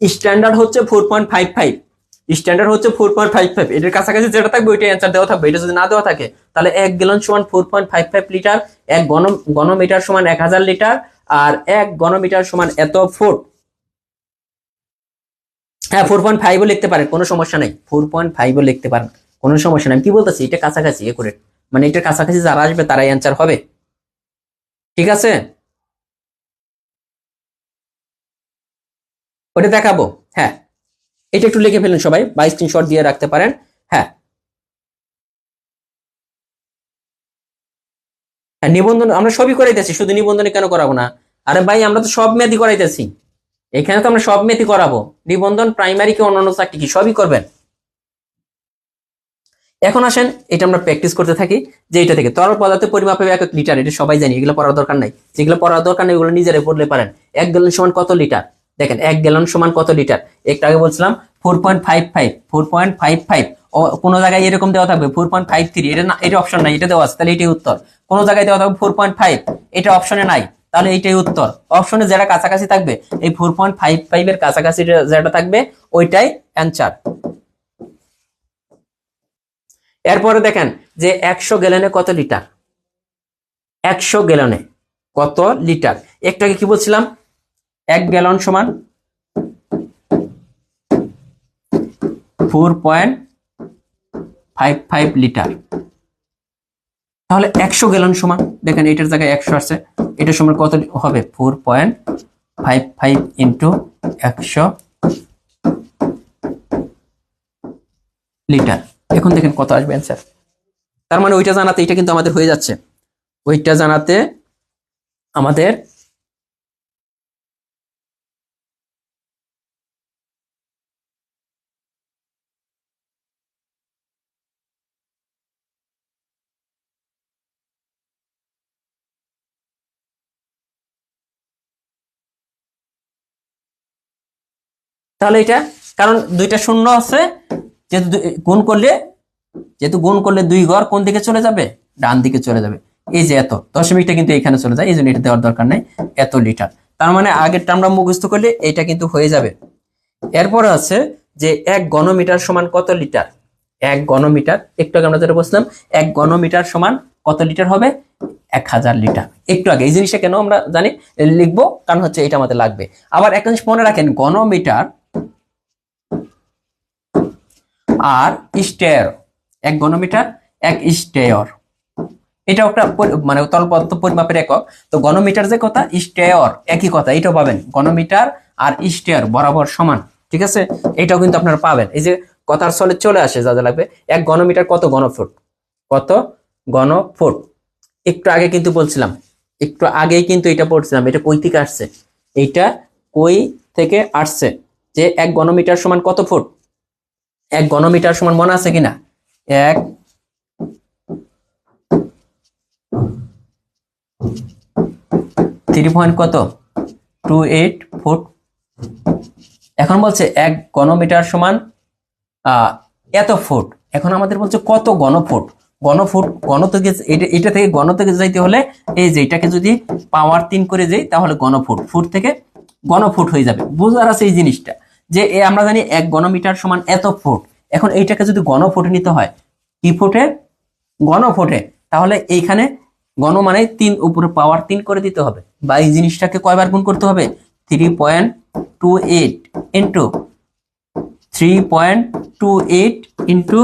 স্ট্যান্ডার্ড হচ্ছে 4.55। স্ট্যান্ডার্ড হচ্ছে 4.55। এটার কাছাকাছি যেটা থাকবে ওইটাই অ্যান্সার দেওয়া থাকবে। এটা যদি না দেওয়া থাকে তাহলে 1 গ্যালন সমান 4.55 লিটার, 1 ঘনমিটার সমান 1000 লিটার, আর 1 ঘনমিটার সমান এত ফুট। হ্যাঁ, 4.5ও লিখতে পারেন, কোনো সমস্যা নাই। 4.5ও লিখতে পারেন, কোনো সমস্যা নাই। আমি কি বলতেছি, এটা কাছাকাছি একুরেট, মানে এটার কাছাকাছি যারা আসবে তারাই অ্যান্সার হবে। ঠিক আছে, ওটা দেখাবো। হ্যাঁ, এটা একটু লিখে ফেলুন সবাই, বা স্ক্রিনশট দিয়ে রাখতে পারেন। হ্যাঁ, হ্যাঁ, নিবন্ধন আমরা সবই করাইতেছি, শুধু নিবন্ধনে কেন করাবো না? আরে ভাই, আমরা তো সব ম্যাথই করাইতেছি এখানে, তো আমরা সব ম্যাথই করাবো। নিবন্ধন, প্রাইমারি কি অন্যান্য চাকরি কি সবই করবেন। এখন আসেন, এটা আমরা প্র্যাকটিস করতে থাকি, যে এটা থেকে তরল পদার্থের পরিমাপ হবে 1 লিটার। এটা সবাই জানি, এগুলো পড়ার দরকার নাই। যেগুলো পড়ার দরকার নেই ওগুলো নিজেরাই পড়লে পারেন। 1 গ্যালন সমান কত লিটার? দেখেন 1 গ্যালন সমান কত লিটার? একটু আগে বলছিলাম 4.55। কোন জায়গায় এরকম দেওয়া থাকবে 4.53, এটা না, এটা অপশন নাই, এটা দেওয়া আছে, তাহলে এটাই উত্তর। কোন জায়গায় দেওয়া থাকবে 4.5, এটা অপশনে নাই, তাহলে এইটাই উত্তর। অপশনে যেটা কাছাকাছি থাকবে, এই 4.55 এর কাছাকাছি যেটা থাকবে ওইটাই অ্যান্সার। এরপরে দেখেন যে 100 গ্যালনে কত লিটার? 100 গ্যালনে কত লিটার? একটু আগে কি বলছিলাম? 1 গ্যালন সমান 4.55 লিটার। তাহলে 100 গ্যালন সমান, দেখেন এটার জায়গায় 100 আছে, এটার সমান কত হবে? 4.55 ইন্টু 100 লিটার। এখন দেখেন কত আসবে অ্যান্সার। তার মানে ওইটা জানাতে এটা কিন্তু আমাদের হয়ে যাচ্ছে, ওইটা জানাতে আমাদের তাহলে এটা, কারণ দুইটা শূন্য আছে, যেহেতু গুণ করলে, গুণ করলে 2 ঘর কোন দিকে চলে যাবে? ডান দিকে চলে যাবে। এই যে এত দশমিকটা কিন্তু এখানে চলে যায়, এই জন্য এটা দেওয়ার দরকার নেই, এত লিটার। তার মানে আগেরটা আমরা মুখস্থ করলে এটা কিন্তু হয়ে যাবে। এরপরে আছে যে 1 ঘনমিটার সমান কত লিটার? 1 ঘনমিটার, একটু আগে আমরা যেটা বলছিলাম, 1 ঘনমিটার সমান কত লিটার হবে? 1000 লিটার। একটু আগে এই জিনিসটা কেন আমরা জানি, লিখবো, কারণ হচ্ছে এটা আমাদের লাগবে। আবার একটা জিনিস মনে রাখেন, ঘনমিটার আর স্টেয়ার, 1 ঘনমিটার 1 স্টেয়ার, এটা একটা মানে তরল পদার্থ পরিমাপের একক। তো ঘনমিটার যে কথা, স্টেয়ার একই কথা, এটাও পাবেন। ঘনমিটার আর স্টেয়ার বরাবর সমান, ঠিক আছে? এটাও কিন্তু আপনারা পাবেন, এই যে কথার ছলে চলে আসে যা যা লাগবে। 1 ঘনমিটার কত ঘনফুট? কত ঘনফুট? একটু আগে কিন্তু বলছিলাম, একটু আগেই কিন্তু এটা পড়ছিলাম, এটা কই থেকে আসছে? এইটা কই থেকে আসছে যে 1 ঘনমিটার সমান কত ফুট? 1 ঘনমিটার সমান মনে আছে কিনা? 1 3 পয়েন্ট কত 28 ফুট। এখন বলছে 1 ঘনমিটার সমান এত ফুট। এখন আমাদের বলছে কত ঘনফুট। ঘনফুট, ঘন থেকে এটা থেকে ঘন থেকে যাইতে হলে এই যে এটাকে যদি পাওয়ার 3 করে যাই তাহলে ঘনফুট, ফুট থেকে ঘনফুট হয়ে যাবে। বুঝার আছে এই জিনিসটা, যে আমরা জানি 1 ঘনমিটার সমান এত ফুট। এখন এইটাকে যদি ঘনফুটে নিতে হয়, কি ফুটে? ঘনফুটে, তাহলে এইখানে ঘন মানে 3 উপরে পাওয়ার 3 করে দিতে হবে, বা এই জিনিসটাকে কয়বার গুণ করতে হবে? 3.28 ইন্টু 3.28 ইন্টু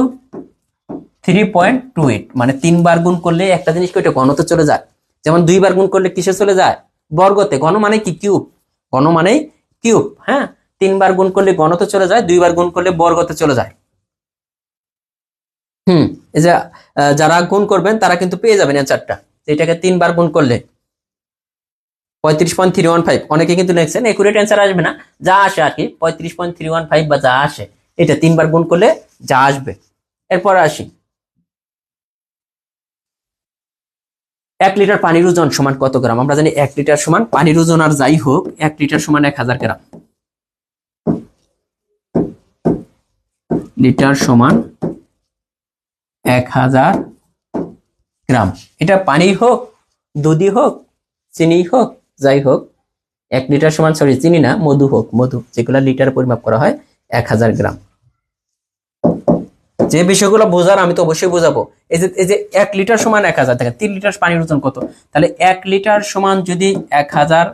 3.28, মানে 3 বার গুণ করলে একটা জিনিস ওইটা ঘনতে চলে যায়। যেমন 2 বার গুণ করলে কিসে চলে যায়? বর্গতে। ঘন মানে কি? কিউব। ঘন মানে কিউব। হ্যাঁ, 3 বার গুণ করলে ঘনতে চলে যায়, 2 বার গুণ করলে বর্গতে চলে যায়। এই যে যারা গুণ করবেন তারা কিন্তু পেয়ে যাবেন অ্যান্সারটা। এটাকে 3 বার গুণ করলে 35.315। অনেকে কিন্তু লিখছেন একুরেট অ্যান্সার আসবে না, যা আসে আর কি 35.315 বা যা আসে, এটা 3 বার গুণ করলে যা আসবে। এরপর আসি, 1 লিটার পানির ওজন সমান কত গ্রাম? আমরা জানি 1 লিটার সমান পানির ওজন, আর যাই হোক 1 লিটার সমান 1000 গ্রাম। লিটার সমান 1000 গ্রাম। এটা পানি হোক, দুধই হোক, চিনি হোক, যাই হোক 1 লিটার সমান, সরি চিনি না, মধু হোক, মধু যেগুলো লিটারে পরিমাপ করা হয় 1000 গ্রাম। যে বিষয়গুলো বোঝার আমি তো অবশ্যই বোঝাবো। এই যে 1 লিটার সমান 1000, দেখেন 3 লিটার পানির ওজন কত, তাহলে 1 লিটার সমান যদি 1000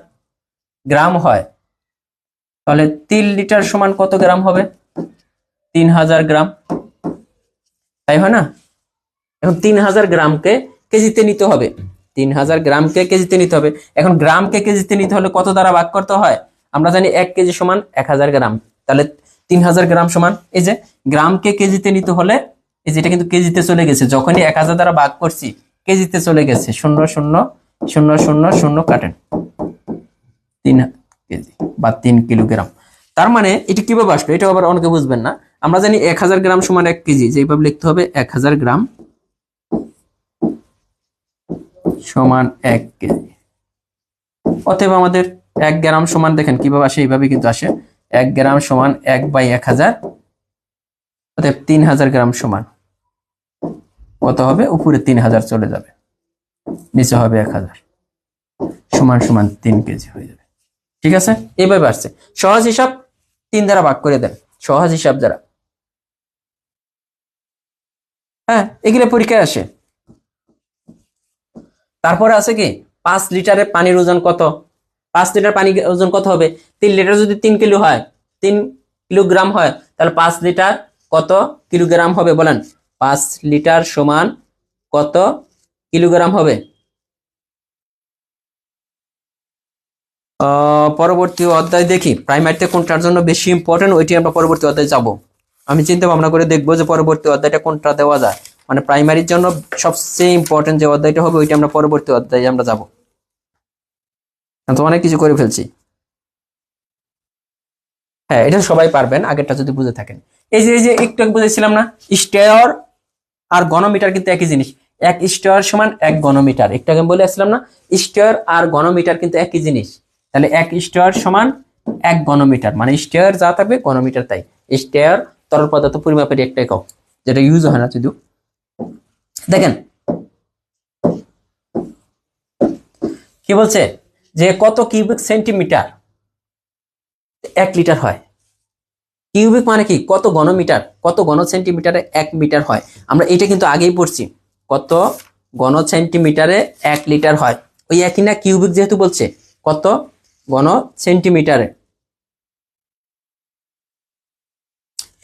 গ্রাম হয়, তাহলে 3 লিটার সমান কত গ্রাম হবে? 3000 গ্রাম, তাই হয় না? এখন 3000 গ্রামকে কেজিতে নিতে হবে, 3000 গ্রামকে কেজিতে নিতে হবে। এখন গ্রামকে কেজিতে নিতে হলে কত দ্বারা ভাগ করতে হয়? আমরা জানি 1 কেজি সমান 1000 গ্রাম, তাহলে 3000 গ্রাম সমান, এই যে গ্রামকে কেজিতে নিতে হলে, এই যে এটা কিন্তু কেজিতে চলে গেছে, যখনই 1000 দ্বারা ভাগ করছি কেজিতে চলে গেছে, 0 0 0 0 0 কাটেন, 3 কেজি বা 3 কিলোগ্রাম। তার মানে এটা কিভাবে আসলো, এটা আবার অনেকে বুঝবেন না। আমরা জানি 1000 গ্রাম সমান 1 কেজি, যেভাবে লিখতে হবে 1000 গ্রাম সমান 1 কেজি। অতএব আমাদের 1 গ্রাম সমান, দেখেন কিভাবে আসে, এইভাবে কিন্তু আসে, 1 গ্রাম সমান 1/1000, অতএব 3000 গ্রাম সমান কত হবে? উপরে 3000 চলে যাবে, নিচে হবে 1000, সমান সমান 3 কেজি হয়ে যাবে। ঠিক আছে, এইভাবে আসছে। সহজ হিসাব 3 দ্বারা ভাগ করে দেন, সহজ হিসাব যারা, হ্যাঁ এগুলো পরীক্ষায় আসে। তারপরে আছে কি, 5 লিটারের পানির ওজন কত? 5 লিটার পানির ওজন কত হবে? 3 লিটার যদি 3 কিলো হয়, 3 কিলোগ্রাম হয়, তাহলে 5 লিটার কত কিলোগ্রাম হবে বলেন? 5 লিটার সমান কত কিলোগ্রাম হবে? পরবর্তী অধ্যায় দেখি প্রাইমারিতে কোনটার জন্য বেশি ইম্পর্টেন্ট, ওইটি আমরা পরবর্তী অধ্যায়ে যাব। আমি চিন্তা ভাবনা করে দেখবো যে পরবর্তী অধ্যায়টা কোনটা দেওয়া যায়, মানে প্রাইমারির জন্য সবচেয়ে ইম্পর্টেন্ট যে অধ্যায়টা হবে ওইটা আমরা পরবর্তী অধ্যায়ে আমরা যাব। তো অনেক কিছু করে ফেলছি। হ্যাঁ, এটা সবাই পারবেন আগেরটা যদি বুঝে থাকেন। এই যে একটু আগে বুঝেছিলাম না, স্টেয়র আর ঘনমিটার কিন্তু একই জিনিস। 1 স্টেয়র সমান 1 ঘনমিটার, একটু আগে বলে আসলাম না, স্টেয়র আর ঘনমিটার কিন্তু একই জিনিস। তাহলে 1 স্টেয়র সমান 1 ঘনমিটার, মানে স্টেয়র যা থাকবে ঘনমিটার তাই। স্টেয়র তরল পদার্থ পরিমাপের একটা একক, যেটা ইউজ হয় না যদিও। দেখেন কি বলছে, যে কত কিউবিক সেন্টিমিটার 1 লিটার হয়। কিউবিক মানে কি? কত ঘনমিটার, কত ঘন সেন্টিমিটারে 1 মিটার হয়। আমরা এটা কিন্তু আগেই পড়ছি, কত ঘন সেন্টিমিটারে 1 লিটার হয়। ওই একই না, কিউবিক যেহেতু বলছে, কত ঘন সেন্টিমিটারে,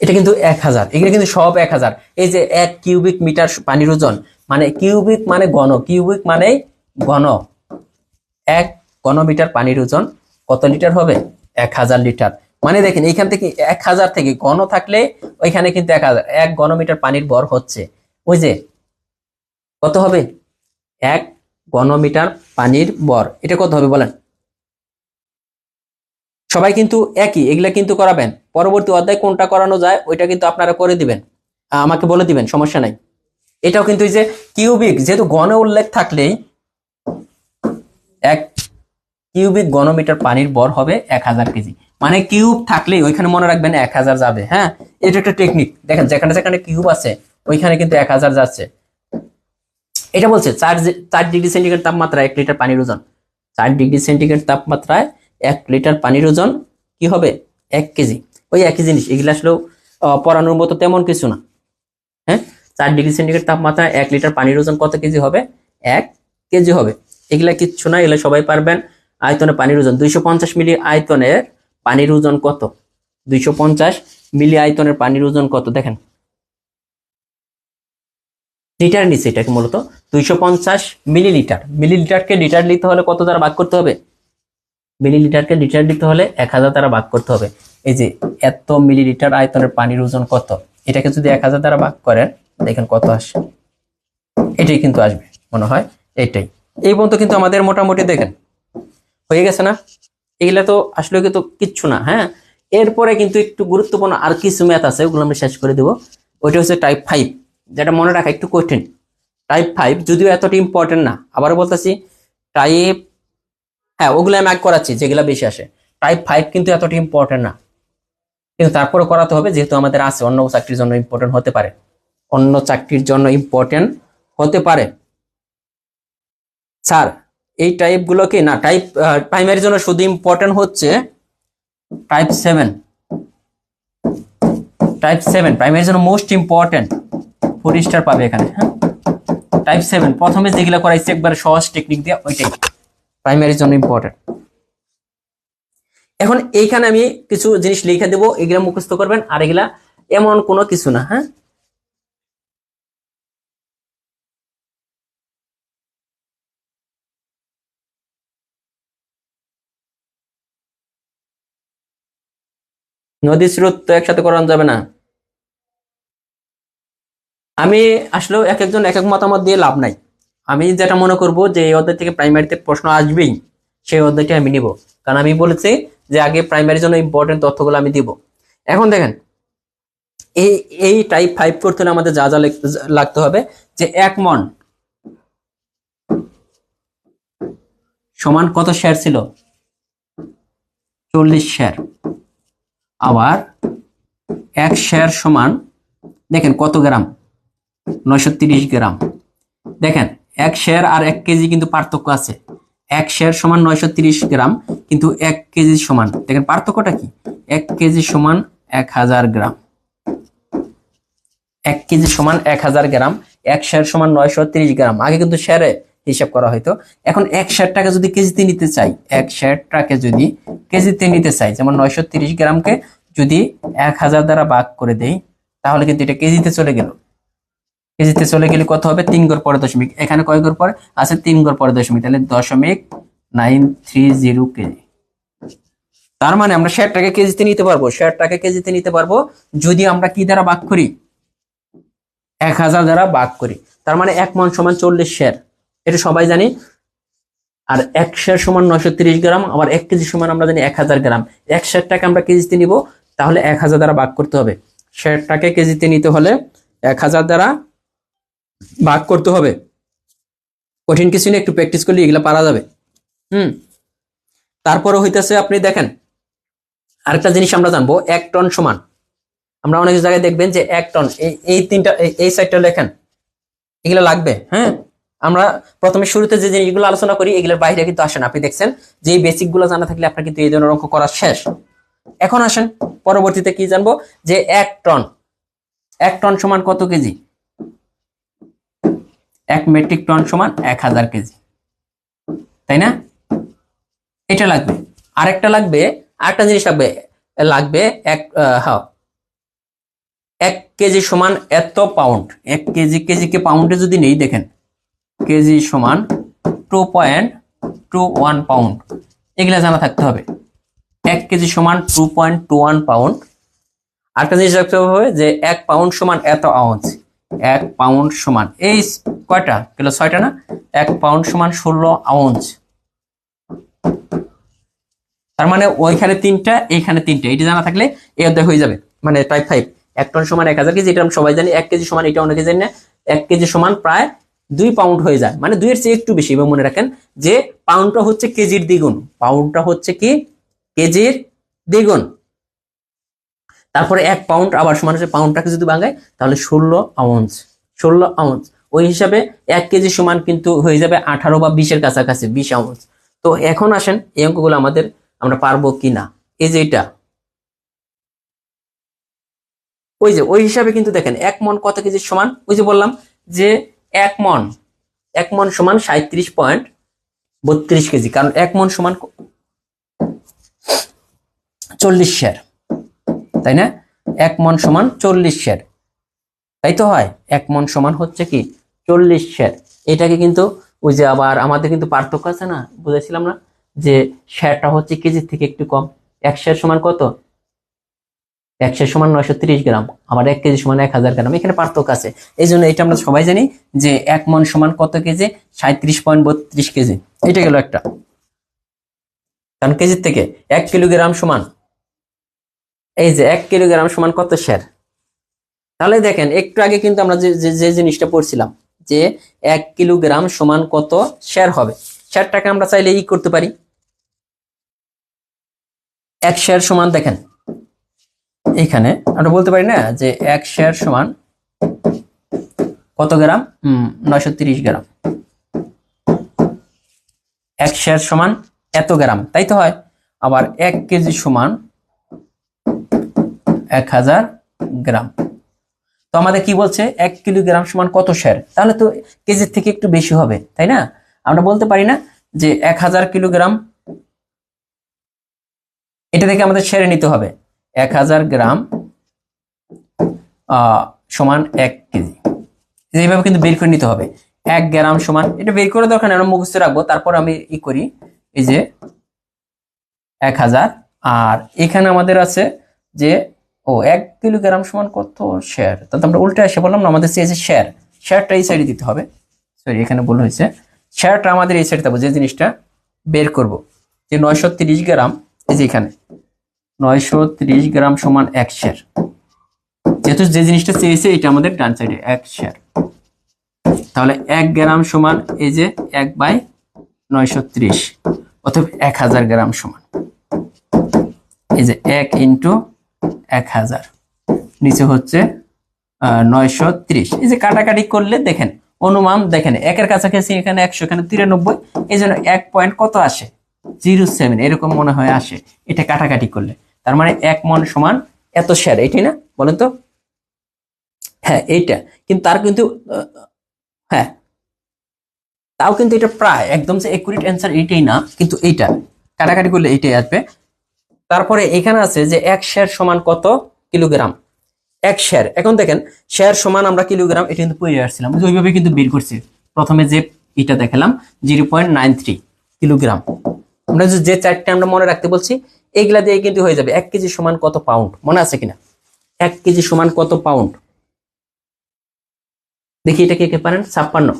এটা কিন্তু 1000, এগুলো কিন্তু সব 1000। এই যে 1 কিউবিক মিটার পানির ওজন, মানে কিউবিক মানে ঘন, কিউবিক মানে ঘন, 1 ঘনমিটার পানির ওজন কত লিটার হবে? 1000 লিটার। মানে দেখেন এইখান থেকে 1000 থেকে ঘন থাকলে ওইখানে কিন্তু 1000, 1 ঘনমিটার পানির ভর হচ্ছে, ওই যে কত হবে? 1 ঘনমিটার পানির ভর, এটা কত হবে বলেন? সবাই কিন্তু একই, এগুলা কিন্তু করাবেন। পরবর্তী অধ্যায় কোনটা করানো যায় ওইটা কিন্তু আপনারা করে দিবেন, আমাকে বলে দিবেন, সমস্যা নাই। এটাও কিন্তু এই যে কিউবিক, যেহেতু ঘন উল্লেখ থাকলেই 1 কিউবিক ঘনমিটার পানির ভর হবে 1000 কেজি, মানে কিউব থাকলে ওইখানে মনে রাখবেন 1000 যাবে। হ্যাঁ, এটা একটা টেকনিক। দেখেন যেখানে যেখানে কিউব আছে ওইখানে কিন্তু 1000 যাচ্ছে। এটা বলছে 4 ডিগ্রি সেন্টিগ্রেড তাপমাত্রায় 1 লিটার পানির ওজন, 4 ডিগ্রি সেন্টিগ্রেড তাপমাত্রায় 1 লিটার পানির ওজন কি হবে? 1 কেজি। ওই একই জিনিস, এগুলো আসলে পড়ানোর মতো তেমন কিছু না। হ্যাঁ, 4 ডিগ্রি সেন্টিগ্রেড তাপমাত্রায় 1 লিটার পানির ওজন কত কেজি হবে? 1 কেজি হবে। এগুলা কিচ্ছু না, এগুলা সবাই পারবেন। আয়তনে পানির ওজন 250 মিলি আয়তনের পানির ওজন কত? 250 মিলি আয়তনের পানির ওজন কত দেখেন, লিটার নিচে এটাকে মূলত 250 মিলিলিটার। মিলিলিটারকে লিটার নিতে হলে কত দ্বারা ভাগ করতে হবে? মিলিলিটারকে লিটার নিতে হলে 1000 দ্বারা ভাগ করতে হবে। এই যে এত মিলিলিটার আয়তনের পানির ওজন কত, এটাকে যদি 1000 দ্বারা ভাগ করেন দেখেন কত আসে। এটাই কিন্তু আসবে মনে হয়, এটাই। এই পর্যন্ত কিন্তু আমাদের মোটামুটি দেখেন হয়ে গেছে না? এগুলা তো আসলে কিন্তু কিচ্ছু না। হ্যাঁ, এরপরে কিন্তু একটু গুরুত্বপূর্ণ আর কিছু ম্যাথ আছে, ওগুলো আমরা শেষ করে দেবো। ওইটা হচ্ছে টাইপ 5, যেটা মনে রাখা একটু কঠিন। টাইপ 5 যদিও এতটা ইম্পর্টেন্ট না, আবারও বলতেছি টাইপ, হ্যাঁ ওগুলো আমি আগে করাচ্ছি যেগুলো বেশি আসে। টাইপ 5 কিন্তু এতটা ইম্পর্টেন্ট না, কিন্তু তারপরে করাতে হবে যেহেতু আমাদের আছে, অন্য চাকরির জন্য ইম্পর্টেন্ট হতে পারে, অন্য চাকরির জন্য ইম্পর্টেন্ট হতে পারে। স্যার এই টাইপ গুলো কি না, টাইপ প্রাইমারির জন্য শুধু ইম্পর্টেন্ট হচ্ছে টাইপ 7। টাইপ 7 প্রাইমারির জন্য মোস্ট ইম্পর্টেন্ট, 4 স্টার পাবে এখানে। হ্যাঁ, টাইপ 7 প্রথমে যেগুলো করাইছে একবার সহজ টেকনিক দিয়ে, ওইটাই প্রাইমারির জন্য ইম্পর্টেন্ট। এখন এইখানে আমি কিছু জিনিস লিখে দেবো, এগুলা মুখস্থ করবেন, আর এগুলা এমন কোনো কিছু না। হ্যাঁ, নদী স্রোত তো একসাথে করানো যাবে না। আমি আসলেও এক একজন এক এক মতামত দিয়ে লাভ নাই। আমি যেটা মনে করব যে এই অধ্যায় থেকে প্রাইমারিতে প্রশ্ন আসবেই, সেই অধ্যায়টি আমি নিব, কারণ আমি বলেছি যে আগে প্রাইমারির জন্য ইম্পর্টেন্ট তথ্যগুলো আমি দিব। এখন দেখেন এই এই টাইপ 5 করতে হলে আমাদের যা যা লাগতে হবে, যে 1 মন সমান কত শেয়ার ছিল? 40 শেয়ার। আবার 1 শেয়ার সমান দেখেন কত গ্রাম? 930 গ্রাম। দেখেন 1 শেয়ার আর 1 কেজি কিন্তু পার্থক্য আছে। 1 শেয়ার সমান 930 গ্রাম, কিন্তু 1 কেজি সমান, দেখেন পার্থক্যটা কি? 1 কেজি সমান 1000 গ্রাম। 1 কেজি সমান 1000 গ্রাম, 1 শেয়ার সমান 930 গ্রাম। আগে কিন্তু শেয়ারে হিসাব করা হয়তো। এখন 1 শেয়ারটাকে যদি কেজিতে নিতে চাই, 1 শেয়ারটাকে যদি কেজিতে নিতে চাই, যেমন 930 গ্রামকে যদি 1000 দ্বারা ভাগ করে দেই, তাহলে কিন্তু এটা কেজিতে চলে গেল। কেজিতে চলে গেলে কত হবে? 3 ঘর পরে দশমিক, এখানে কয় ঘর পরে আছে? 3 ঘর পরে দশমিক, তাহলে 0.930 কেজি। তার মানে আমরা শেয়ারটাকে কেজিতে নিতে পারবো, শেয়ারটাকে কেজিতে নিতে পারবো যদি আমরা কি দ্বারা ভাগ করি? 1000 দ্বারা ভাগ করি। তার মানে 1 মন সমান 40 শেয়ার, এটা সবাই জানি। আর 1 শেয়ার সমান 930 গ্রাম, আবার 1 কেজি সমান আমরা জানি 1000 গ্রাম। 1 শেয়ারটাকে আমরা কেজিতে নিব, তাহলে 1000 দ্বারা ভাগ করতে হবে। শেয়ারটাকে কেজিতে নিতে হলে 1000 দ্বারা ভাগ করতে হবে। কঠিন কিছু না, একটু প্র্যাকটিস করলে এগুলা পারা যাবে। তারপরে হইতেছে আপনি দেখেন আরেকটা জিনিস আমরা জানবো, 1 টন সমান, আমরা অনেক জায়গায় দেখবেন যে 1 টন, এই তিনটা এই সাইডটা লেখেন, এগুলো লাগবে। হ্যাঁ, আমরা প্রথমে শুরুতে যে জিনিসগুলো আলোচনা করি এগুলোর বাইরে কিন্তু আসেন। আপনি দেখছেন যে এই বেসিক গুলো জানা থাকলে আপনার কিন্তু এই ধরনের অঙ্ক করা শেষ। এখন আসেন পরবর্তীতে কি জানবো, যে 1 টন, 1 টন সমান কত কেজি? 1 মেট্রিক টন সমান 1000 কেজি, তাই না? এটা লাগবে। আরেকটা লাগবে, আরেকটা জিনিস লাগবে, লাগবে হ্যাঁ, 1 কেজি সমান এত পাউন্ড। 1 কেজি, কেজিকে পাউন্ডে যদি নেই, দেখেন কেজি সমান 2.21 পাউন্ড, এগুলা জানা থাকতে হবে। 1 কেজি সমান 2.21 পাউন্ড। আরেকটা জিনিস রাখতে হবে যে 1 পাউন্ড সমান এত আউন্স। 1 পাউন্ড সমান এই কয়টা কিলো? 6টা না? 1 পাউন্ড সমান 16 আউন্স। তার মানে ওইখানে 3টা, এইখানে 3টা, এটা জানা থাকলে এই অধ্যায় হয়ে যাবে। মানে টাইপ 5 1 টন সমান 1000 কেজি, এটা আমরা সবাই জানি। 1 কেজি সমান, এটা অনেকে জানি না, 1 কেজি সমান প্রায় 2 পাউন্ড হয়ে যায়, মানে 2 এর চেয়ে একটু বেশি। এবং মনে রাখেন যে পাউন্ডটা হচ্ছে কেজির দ্বিগুণ, পাউন্ডটা হচ্ছে কি কেজির দ্বিগুণ। তারপরে 1 পাউন্ড আবার সমান হচ্ছে, পাউন্ডটাকে যদি ভাঙায় তাহলে 16 আউন্স। 16 আউন্স, ওই হিসাবে 1 কেজি সমান কিন্তু হয়ে যাবে 18 বা 20 এর কাছাকাছি, 20 আউন্স। তো এখন আসেন এই অঙ্কগুলো আমরা পারবো কিনা। এই যে এটা, ওই যে ওই হিসাবে কিন্তু দেখেন 1 মন কত কেজি সমান, ওই যে বললাম যে 1 মন 1 মণ সমান 37.32 কেজি, কারণ 1 মণ সমান 40 সের, তাই না? 1 মণ সমান 40 সের, তাই তো হয়। 1 মণ সমান হচ্ছে কি 40 সের। এটাকে কিন্তু ওই যে আবার আমাদের কিন্তু পার্থক্য আছে না, বুঝেছিলাম না যে সেরটা হচ্ছে কেজির থেকে একটু কম। 1 সের সমান কত? 1 সের সমান 930 গ্রাম, আবার 1 কেজি সমান 1000 গ্রাম, এখানে পার্থক্য আছে। এই জন্য এটা আমরা সবাই জানি যে 1 মণ সমান কত কেজি? 37.32 কেজি। এটা গেল একটা, কারণ কেজির থেকে 1 কিলোগ্রাম সমান, এই যে 1 কিলোগ্রাম সমান কত সের। তাহলে দেখেন একটু আগে কিন্তু আমরা যে জিনিসটা পড়ছিলাম যে 1 কিলোগ্রাম সমান কত সের হবে। সেরটাকে আমরা চাইলে করতে পারি। 1 সের সমান, দেখেন এখানে আমরা বলতে পারি না যে 1 সের সমান কত গ্রাম? 930 গ্রাম। 1 সের সমান এত গ্রাম, তাই তো হয়। আবার 1 কেজি সমান 1000 গ্রাম। তো আমাদের কি বলছে? 1 কিলোগ্রাম সমান কত সের, তাহলে তো কেজির থেকে একটু বেশি হবে, তাই না? আমরা বলতে পারি না যে 1000 কিলোগ্রাম, এটা থেকে আমাদের সেরে নিতে হবে 1000 গ্রাম সমান 1 কেজি। এইভাবে কিন্তু বের করে নিতে হবে। 1 গ্রাম সমান, এটা বের করে দরকার নেই, আমরা মুখস্থ রাখবো। তারপর আমি করি, এই যে 1000, আর এখানে আমাদের আছে যে 1 কিলোগ্রাম সমান কত শেয়ার, তাহলে আমরা উল্টে এসে বললাম না, আমাদের চেয়েছে শেয়ার, শেয়ারটা এই সাইডে দিতে হবে। সরি, এখানে ভুল হয়েছে, শেয়ারটা আমাদের এই সাইডে দেবো, যে জিনিসটা বের করব যে 930 গ্রাম, এই যে এখানে 930 গ্রাম সমান 1 শেয়ার, যেহেতু যে জিনিসটা চেয়েছে এটা আমাদের ডান সাইডে 1 শেয়ার। তাহলে 1 গ্রাম সমান এই যে 1/930, অথবা 1000 গ্রাম সমান এই যে 1 ইন্টু 1000, নিচে হচ্ছে 930। এই যে কাটাকাটি করলে দেখেন অনুমান, দেখেন 1 এর কাছাকাছি, এখানে 100, এখানে 93, এই জন্য 1 পয়েন্ট কত আসে? 07 এরকম মনে হয় আসে, এটা কাটাকাটি করলে। তার মানে 1 মণ সমান এত শেয়ার, এটাই না? বলেন তো। হ্যাঁ এইটা, কিন্তু তার কিন্তু হ্যাঁ, তাও কিন্তু এটা প্রায় একদম যে একুরেট অ্যান্সার এটাই না, কিন্তু এইটা কাটাকাটি করলে এইটাই আসবে। তারপরে এখানে আছে যে 1 শেয়ার সমান কত কিলোগ্রাম। 1 শেয়ার, এখন দেখেন শেয়ার সমান আমরা কিলোগ্রাম, এটা কিন্তু পড়ে আসছিলাম, ওইভাবে কিন্তু বের করছি। প্রথমে যে এটা দেখালাম 0.93 কিলোগ্রাম, আমরা যে চারটে আমরা মনে রাখতে বলছি এগুলা দিয়ে কিন্তু হয়ে যাবে। 1 কেজি সমান কত পাউন্ড, মনে আছে কিনা? 1 কেজি সমান কত পাউন্ড? দেখি এটা কে কে পারেন? 56।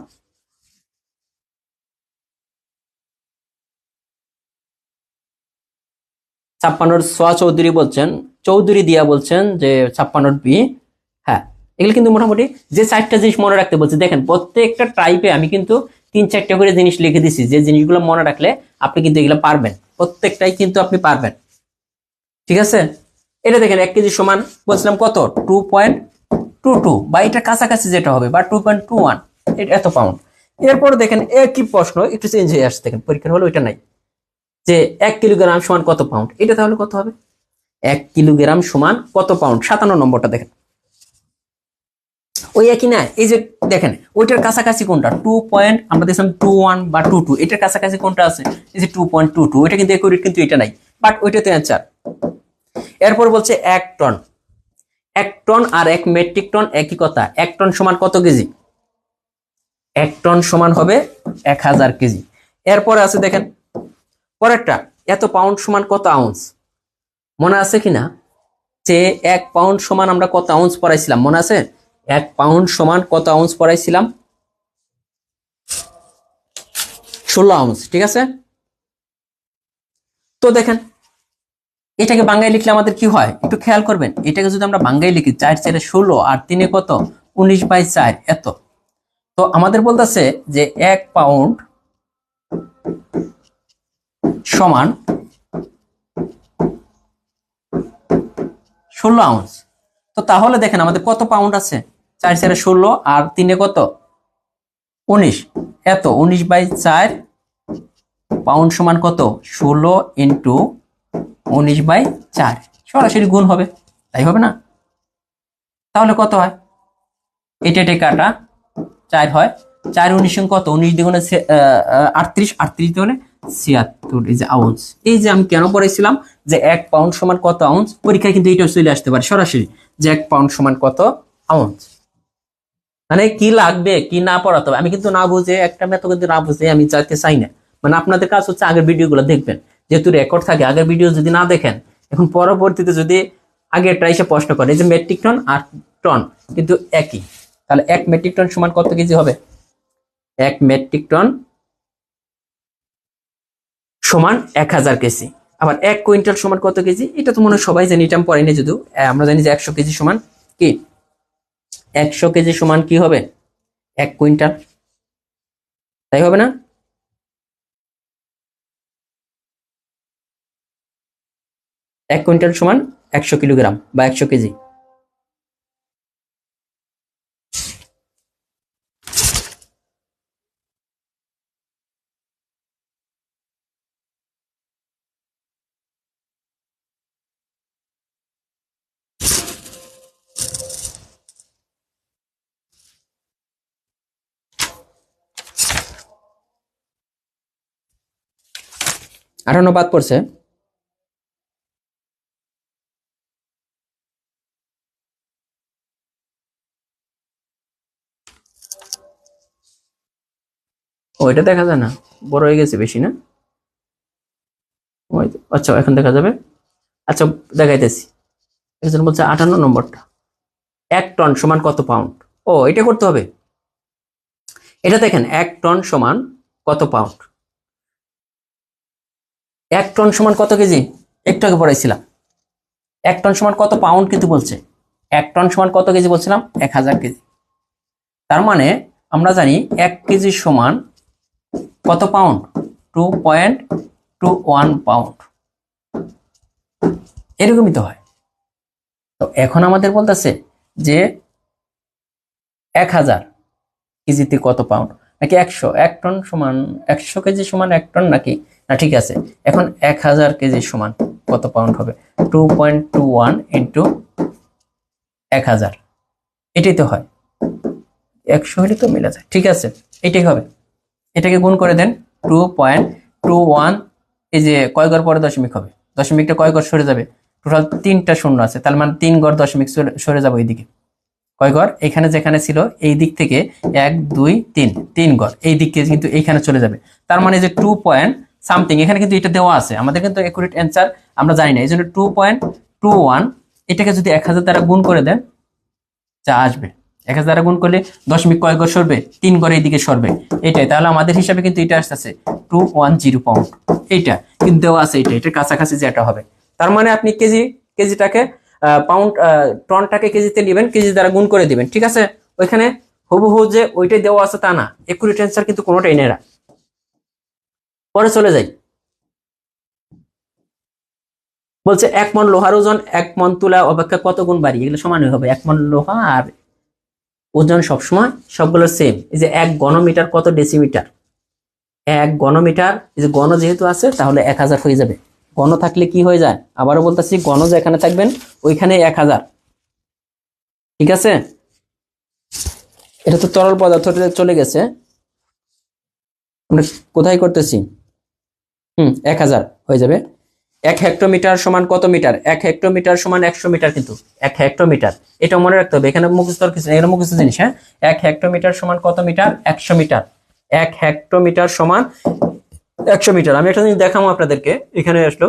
ছাপ্পান্নর সোয়া চৌধুরী বলছেন, চৌধুরী দিয়া বলছেন যে 56 বি। হ্যাঁ, এগুলো কিন্তু মোটামুটি যে 4টা জিনিস মনে রাখতে বলছে, দেখেন প্রত্যেকটা টাইপে আমি কিন্তু 3-4টা করে জিনিস লিখে দিছি, যে জিনিসগুলো মনে রাখলে আপনি কিন্তু এগুলো পারবেন, প্রত্যেকটাই কিন্তু আপনি পারবেন। ঠিক আছে, এটা দেখেন 1 কেজি সমান বলছিলাম কত? 2.22, বা এটার কাছাকাছি যেটা হবে, বা 2.21, এটা এত পাউন্ড। এরপর দেখেন একই প্রশ্ন একটু চেঞ্জ হয়ে আসছে, দেখেন পরীক্ষার হলো ওইটা নাই, যে 1 কিলোগ্রাম সমান কত পাউন্ড, এটা তাহলে কত হবে? 1 কিলোগ্রাম সমান কত পাউন্ড? 57 নম্বরটা দেখেন, ওই একই না? এই যে দেখেন ওইটার কাছাকাছি কোনটা? 2 পয়েন্ট, আমরা দেখলাম 21 বা 22, এটার কাছাকাছি কোনটা আছে? এই যে 2.22, এটা কিন্তু একুরেট, কিন্তু এটা নাই, বাট ওইটাতে অ্যান্সার। এরপর বলছে 1 টন, 1 টন আর 1 মেট্রিক টন একই কথা। 1 টন সমান কত কেজি? 1 টন সমান হবে 1000 কেজি। এরপরে আছে দেখেন পরেরটা, এত পাউন্ড সমান কত আউন্স, মনে আছে কিনা? যে 1 পাউন্ড সমান আমরা কত আউন্স পড়াইছিলাম, মনে আছে? 1 পাউন্ড সমান কত আউন্স পড়াইছিলাম? 16 আউন্স, ঠিক আছে। তো দেখেন এটাকে বাংলায় লিখলে আমাদের কি হয় একটু খেয়াল করবেন। এটাকে যদি আমরা বাংলায় লিখি 4×4 = 16, আর 3 কত? 19/4, এত। তো আমাদের বলতেছে যে 1 পাউন্ড সমান 16 আউন্স। তো তাহলে দেখেন আমাদের কত পাউন্ড আছে? 4×4 = 16, আর 3 কত? 19, এত। 19/4 পাউন্ড সমান কত? 16 ইন্টু 19/4, সরাসরি গুণ হবে, তাই হবে না? তাহলে কত হয়? এটা কাটা 4 হয়, 4 19 কত, 19 দ্বিগুণে 38, 38 দ্বিগুণে 76, এই যে আউন্স। এই যে আমি কেন পড়াইছিলাম যে 1 পাউন্ড সমান কত আউন্স, পরীক্ষায় কিন্তু এটা চলে আসতে পারে সরাসরি যে 1 পাউন্ড সমান কত আউন্স। মানে কি লাগবে কি না পড়াতে হবে, আমি কিন্তু না বুঝে একটা মেথড কিন্তু না বুঝে আমি চাইতে চাই না। মানে আপনাদের কাজ হচ্ছে আগের ভিডিওগুলো দেখবেন, যেহেতু রেকর্ড থাকে, আগের ভিডিও যদি না দেখেন, এখন পরবর্তীতে যদি আগেরটা এসে প্রশ্ন করে, এই যে মেট্রিক টন আর টন কিন্তু একই, তাহলে 1 মেট্রিক টন সমান কত কেজি হবে? 1 মেট্রিক টন সমান 1000 কেজি। আবার 1 কুইন্টাল সমান কত কেজি? এটা তো মনে হয় সবাই জানি, এটা আমি পড়াইনি যদিও। আমরা জানি যে 100 কেজি সমান কি, 100 কেজি সমান কি হবে? 1 কুইন্টাল, তাই হবে না? 1 কুইন্টাল সমান 100 কিলোগ্রাম বা 100 কেজি। আঠান্ন বাদ পড়ছে। ওইটা দেখা যায় না, বড় হয়ে গেছে বেশি না? আচ্ছা এখন দেখা যাবে। আচ্ছা দেখাইতেছি। একজন বলছে 58 নম্বরটা, 1 টন সমান কত পাউন্ড? ও এটা করতে হবে। এটা দেখেন 1 টন সমান কত পাউন্ড, 1 টন সমান কত কেজি, একটু আগে পড়াইছিলাম। 1 টন সমান কত পাউন্ড কিন্তু বলছে, 1 টন সমান কত কেজি বলছিলাম? 1000 কেজি। তার মানে আমরা জানি 1 কেজি সমান কত পাউন্ড? 2.21 পাউন্ড, এরকমই তো হয়। তো এখন আমাদের বলতেছে যে 1000 কেজিতে কত পাউন্ড, নাকি 100? 1 টন সমান 100 কেজি সমান 1 টন নাকি? না ঠিক আছে, এখন 1000 কেজি সমান কত পাউন্ড হবে? 2.21 ইন্টু 1000, এটাই তো হয়। 100 হলে তো মিলে যায়, ঠিক আছে এটাই হবে। এটাকে গুণ করে দেন, 2.21, এই যে কয় ঘর পরে দশমিক হবে, দশমিকটা কয় ঘর সরে যাবে? টোটাল 3টা শূন্য আছে, তার মানে 3 ঘর দশমিক সরে যাবে এইদিকে। কয় ঘর? এখানে যেখানে ছিল এই দিক থেকে 1 2 3, 3 ঘর এই দিকে কিন্তু এইখানে চলে যাবে। তার মানে যে 2 পয়েন্ট সামথিং, এখানে কিন্তু এটা দেওয়া আছে, আমাদের কিন্তু একুরেট অ্যান্সার আমরা জানি না, এই জন্য 2.21 এটাকে যদি 1000 দ্বারা গুণ করে দেন যা আসবে। 1000 দ্বারা গুণ করলে দশমিক কয় ঘর সরবে? 3 ঘর এইদিকে সরবে, এটাই। তাহলে আমাদের হিসাবে কিন্তু এটা আসতেছে 210 পাউন্ড, এইটা কিন্তু দেওয়া আছে, এটার কাছাকাছি যেটা হবে। তার মানে আপনি কেজিটাকে পাউন্ড, টনটাকে কেজিতে নেবেন, কেজি দ্বারা গুণ করে দিবেন, ঠিক আছে? ওইখানে হুবহু যে ওইটাই দেওয়া আছে তা না, একুরেট অ্যান্সার কিন্তু কোনোটাই নেই না। পরে চলে যাই, বলছে 1 মন লোহার ওজন 1 মন তুলা অপেক্ষা কত গুণ বাড়ি? এগুলো সমানই হবে, 1 মন লোহা আর ওজন সবসময় সবগুলো সেম। এই যে 1 ঘনমিটার কত ডেসিমিটার? 1 ঘনমিটার, এই যে ঘন যেহেতু আছে তাহলে 1000 হয়ে যাবে। ঘন থাকলে কি হয়ে যায়? আবারও বলতেছি, ঘন যেখানে থাকবেন ওইখানে 1000, ঠিক আছে? এটা তো তরল পদার্থ চলে গেছে, আমরা কোথায় করতেছি? 1000 হয়ে যাবে। 1 হেক্টোমিটার সমান কত মিটার? 1 হেক্টোমিটার সমান 100 মিটার, কিন্তু 1 হেক্টোমিটার এটা মনে রাখতে হবে, এখানে মুখস্থ কিছু, এখানে মুখস্থ জিনিস। হ্যাঁ, 1 হেক্টোমিটার সমান কত মিটার? 100 মিটার। 1 হেক্টোমিটার সমান 100 মিটার। আমি একটা জিনিস দেখাবো আপনাদেরকে, এখানে আসলো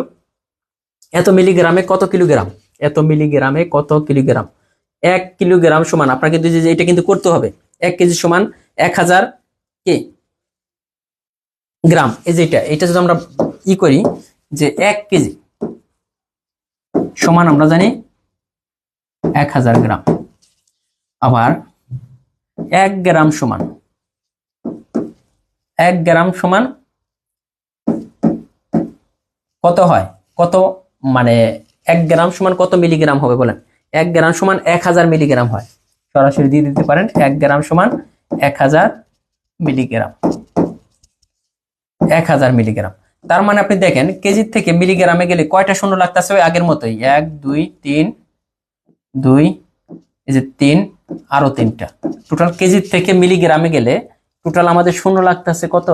এত মিলিগ্রামে কত কিলোগ্রাম, এত মিলিগ্রামে কত কিলোগ্রাম। 1 কিলোগ্রাম সমান, আপনাকে কিন্তু এটা কিন্তু করতে হবে, 1 কেজি সমান 1000 কি গ্রাম। এই যে এটা যদি আমরা করি যে 1 কেজি সমান আমরা জানি 1000 গ্রাম, আবার 1 গ্রাম সমান 1 গ্রাম সমান কত হয়? কত মানে 1 গ্রাম সমান কত মিলিগ্রাম হবে বলেন? 1 গ্রাম সমান 1000 মিলিগ্রাম হয়, সরাসরি দিয়ে দিতে পারেন। 1 গ্রাম সমান 1000 মিলিগ্রাম, 1000 মিলিগ্রাম। তার মানে আপনি দেখেন কেজি থেকে মিলিগ্রামে গেলে কয়টা শূন্য লাগতেছে? ওই আগের মতোই, 1 2 3 2, এই যে 3 আরো 3টা, টোটাল কেজি থেকে মিলিগ্রামে গেলে টোটাল আমাদের শূন্য লাগতেছে কত,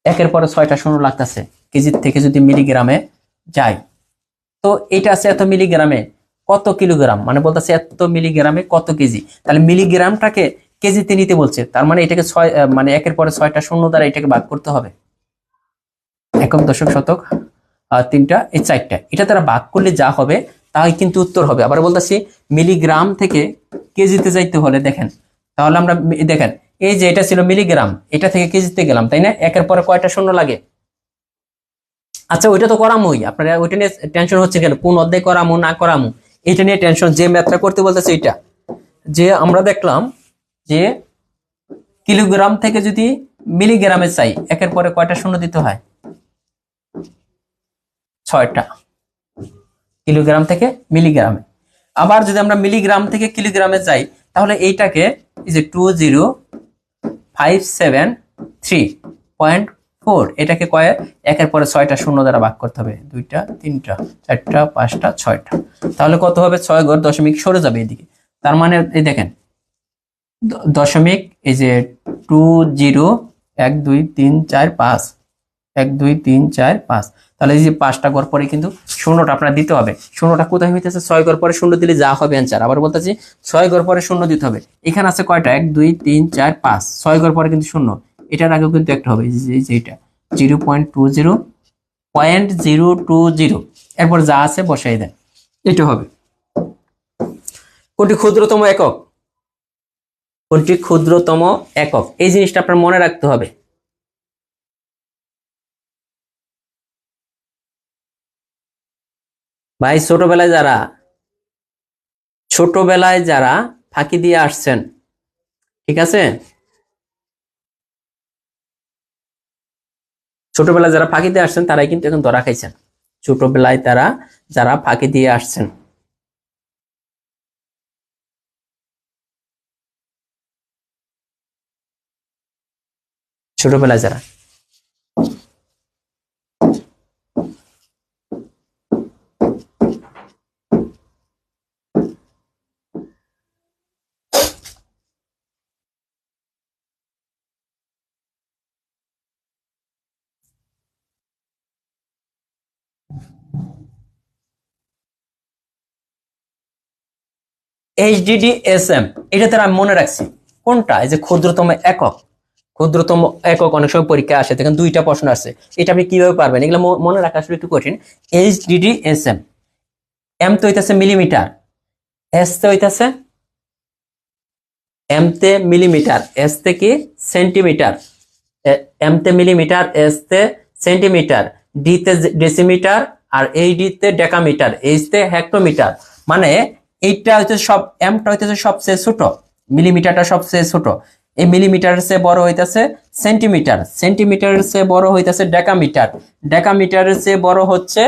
একের পরে 6টা শূন্য লাগতেছে কেজির থেকে যদি মিলিগ্রামে যায়। তো এটা আছে এত মিলিগ্রামে কত কিলোগ্রাম, মানে বলতেছে এত মিলিগ্রামে কত কেজি, তাহলে মিলিগ্রামটাকে কেজিতে নিতে বলছে, তার মানে এটাকে 6 মানে একের পরে 6টা শূন্য দ্বারা এটাকে ভাগ করতে হবে। একক, দশক, শতক, 3টা, এই 4টা, এটা তারা ভাগ করলে যা হবে তাই কিন্তু উত্তর হবে। আবার বলতেছি মিলিগ্রাম থেকে কেজিতে যাইতে হলে দেখেন, তাহলে আমরা দেখেন এই যে এটা ছিল মিলিগ্রাম, এটা থেকে কেজিতে গেলাম, তাই না? একের পরে কয়টা শূন্য লাগে? আচ্ছা ওইটা তো করামই, আপনারা ওইটা নিয়ে টেনশন হচ্ছে কেন, কোন অধ্যায় করামু না করামু এটা নিয়ে টেনশন। যে ম্যাথটা করতে বলতেছে এটা, যে আমরা দেখলাম যে কিলোগ্রাম থেকে যদি মিলিগ্রামে চাই, একের পরে কয়টা শূন্য দিতে হয়? 6টা, কিলোগ্রাম থেকে মিলিগ্রামে। আবার যদি আমরা মিলিগ্রাম থেকে কিলোগ্রামে যাই, তাহলে এইটাকে এই যে 20573.4 এটাকে কয়ে একের পরে 6টা শূন্য দ্বারা ভাগ করতে হবে, 2টা, 3টা, 4টা, 5টা, 6টা, তাহলে কত হবে? 6 ঘর দশমিক সরে যাবে এদিকে, তার মানে এই দেখেন দশমিক, এই যে 20, 1 2 3 4 5, 1 2 3 4 5, তাহলে এই যে 5টা ঘর পরে কিন্তু শূন্যটা আপনার দিতে হবে। শূন্যটা কোথায় হইতেছে? 6 ঘর পরে শূন্য দিলে যা হবে অ্যান্সার। আবার বলতেছি 6 ঘর পরে শূন্য দিতে হবে। এখানে আছে কয়টা? 1 2 3 4 5, 6 ঘর পরে কিন্তু শূন্য, এটার আগেও কিন্তু একটা হবে, এই যে এটা 0.20, এরপর যা আছে বসাই দেন, এটা হবে। কোনটি ক্ষুদ্রতম একক? কোনটি ক্ষুদ্রতম একক, এই জিনিসটা আপনার মনে রাখতে হবে। ভাই ছোটবেলায় যারা ফাঁকি দিয়ে আসছেন, ঠিক আছে, ছোটবেলায় যারা ফাঁকি দিয়ে আসছেন তারাই কিন্তু এখন ধরা খাইছেন। ছোটবেলায় যারা ফাঁকি দিয়ে আসছেন, ছোটবেলায় যারা, HDDSM, এটা তারা মনে রাখছি। কোনটা? এই যে ক্ষুদ্রতম একক, ক্ষুদ্রতম একক অনেক সময় পরীক্ষা আসে, দেখেন 2টা প্রশ্ন আছে, এটা আপনি কিভাবে পারবেন? এগুলো মনে রাখা আসলে একটু কঠিন। HDDSM, এম তো হইতেছে মিলিমিটার, এস তে হইতেছে এম তে মিলিমিটার, এস তে কি সেন্টিমিটার, এম তে মিলিমিটার, এস তে সেন্টিমিটার, ডি তে ডেসিমিটার, আর এই ডি তে ডেকামিটার, এইচ তে হেক্টোমিটার। মানে এইটা হইতেছে সব, এমটা হইতেছে সবচেয়ে ছোট, মিলিমিটারটা সবচেয়ে ছোট, এই মিলিমিটারের চেয়ে বড় হইতেছে সেন্টিমিটার, সেন্টিমিটারের চেয়ে বড় হইতেছে ডেকামিটার, ডেকামিটারের চেয়ে বড় হচ্ছে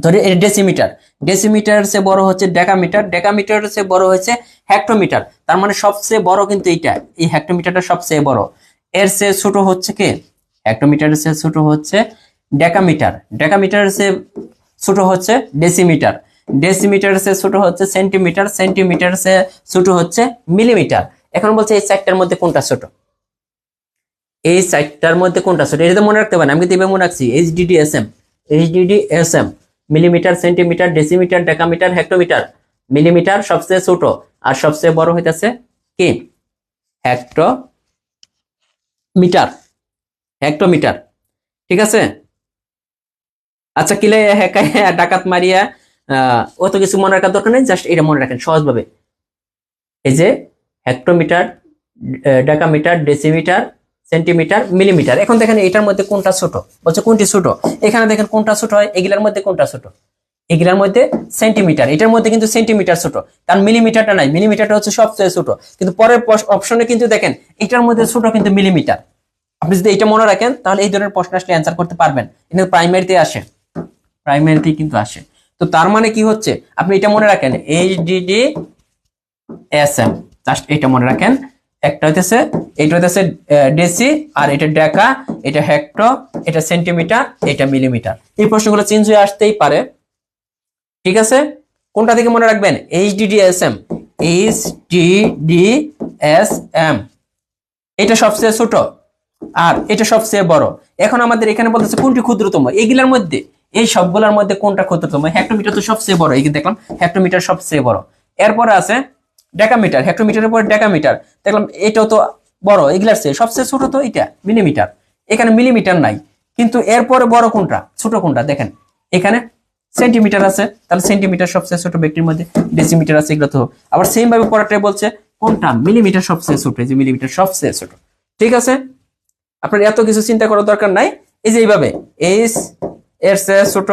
ধরে ডেসিমিটার, ডেসিমিটারের চেয়ে বড় হচ্ছে ডেকামিটার, ডেকামিটারের চেয়ে বড় হচ্ছে হেক্টোমিটার। তার মানে সবচেয়ে বড় কিন্তু এইটা, এই হেক্টোমিটারটা সবচেয়ে বড়। এর চেয়ে ছোট হচ্ছে কি? হেক্টোমিটারের চেয়ে ছোট হচ্ছে ডেকামিটার, ডেকামিটারের চেয়ে ছোট হচ্ছে ডেসিমিটার, ডেসিমিটারের চেয়ে ছোট হচ্ছে সেন্টিমিটার, সেন্টিমিটারের চেয়ে ছোট হচ্ছে মিলিমিটার। এখন বলছে এই 4টার মধ্যে কোনটা ছোট? এই 4টার মধ্যে কোনটা ছোট? এটা তো মনে রাখতে পারেন, আমি কিন্তু এভাবে মনে রাখছি। HDDSM, HDDSM, millimetre, centimetre, decimetre, decametre, hectometre. Millimetre সবচেয়ে ছোট আর সবচেয়ে বড় হইতাছে কি? হেক্টোমিটার, হেক্টোমিটার, ঠিক আছে। আচ্ছা কিলে ডাকাত মারিয়া অত কিছু মনে রাখার দরকার নেই, জাস্ট এটা মনে রাখেন সহজভাবে। এই যে hectometre, decametre, decimetre, centimetre, millimetre. এখন দেখেন এটার মধ্যে কোনটা ছোট? বলছে কোনটি ছোট। এখানে দেখেন কোনটা ছোট হয়, এগুলার মধ্যে কোনটা ছোট? এগুলার মধ্যে সেন্টিমিটার, এটার মধ্যে কিন্তু সেন্টিমিটার ছোট, কারণ মিলিমিটারটা নাই, মিলিমিটারটা হচ্ছে সবচেয়ে ছোট। কিন্তু পরের অপশনে কিন্তু দেখেন এটার মধ্যে ছোট কিন্তু মিলিমিটার। আপনি যদি এটা মনে রাখেন তাহলে এই ধরনের প্রশ্ন আসলে অ্যান্সার করতে পারবেন। কিন্তু প্রাইমারিতে আসে, প্রাইমারিতে কিন্তু আসে। তো তার মানে কি হচ্ছে, আপনি এটা মনে রাখেন HDDSM, জাস্ট এটা মনে রাখেন। একটা হইতেছে, এটা হইতেছে ডেসি, আর এটা ডেকা, এটা হেক্টো, এটা সেন্টিমিটার, এটা মিলিমিটার। এই প্রশ্নগুলো চেঞ্জ হয়ে আসতেই পারে, ঠিক আছে। কোনটা থেকে মনে রাখবেন? HDDSM, HDDSM, এটা সবচেয়ে ছোট আর এটা সবচেয়ে বড়। এখন আমাদের এখানে বলতেছে কোনটি ক্ষুদ্রতম, এইগুলোর মধ্যে এই সবগুলোর মধ্যে কোনটা ক্ষুদ্রতম? হেক্টোমিটার তো সবচেয়ে বড়, এই যে দেখলাম হেক্টোমিটার সবচেয়ে বড়। এরপরে আছে ডেকামিটার, হেক্টোমিটারের পর ডেকামিটার, দেখলাম এটাও তো বড়, এগুলার চেয়ে সবচেয়ে ছোট তো এটা মিলিমিটার, এখানে মিলিমিটার নাই। কিন্তু এরপরে বড় কোনটা ছোট কোনটা দেখেন, এখানে সেন্টিমিটার আছে, তাহলে সেন্টিমিটার সবচেয়ে ছোট ব্যক্তির মধ্যে, ডেসিমিটার আছে, এগুলো তো। আবার সেম ভাবে পরেরটাই বলছে কোনটা মিলিমিটার সবচেয়ে ছোট, এই যে মিলিমিটার সবচেয়ে ছোট। ঠিক আছে, আপনার এত কিছু চিন্তা করার দরকার নাই। এই যে এইভাবে এইচ এর চেয়ে ছোট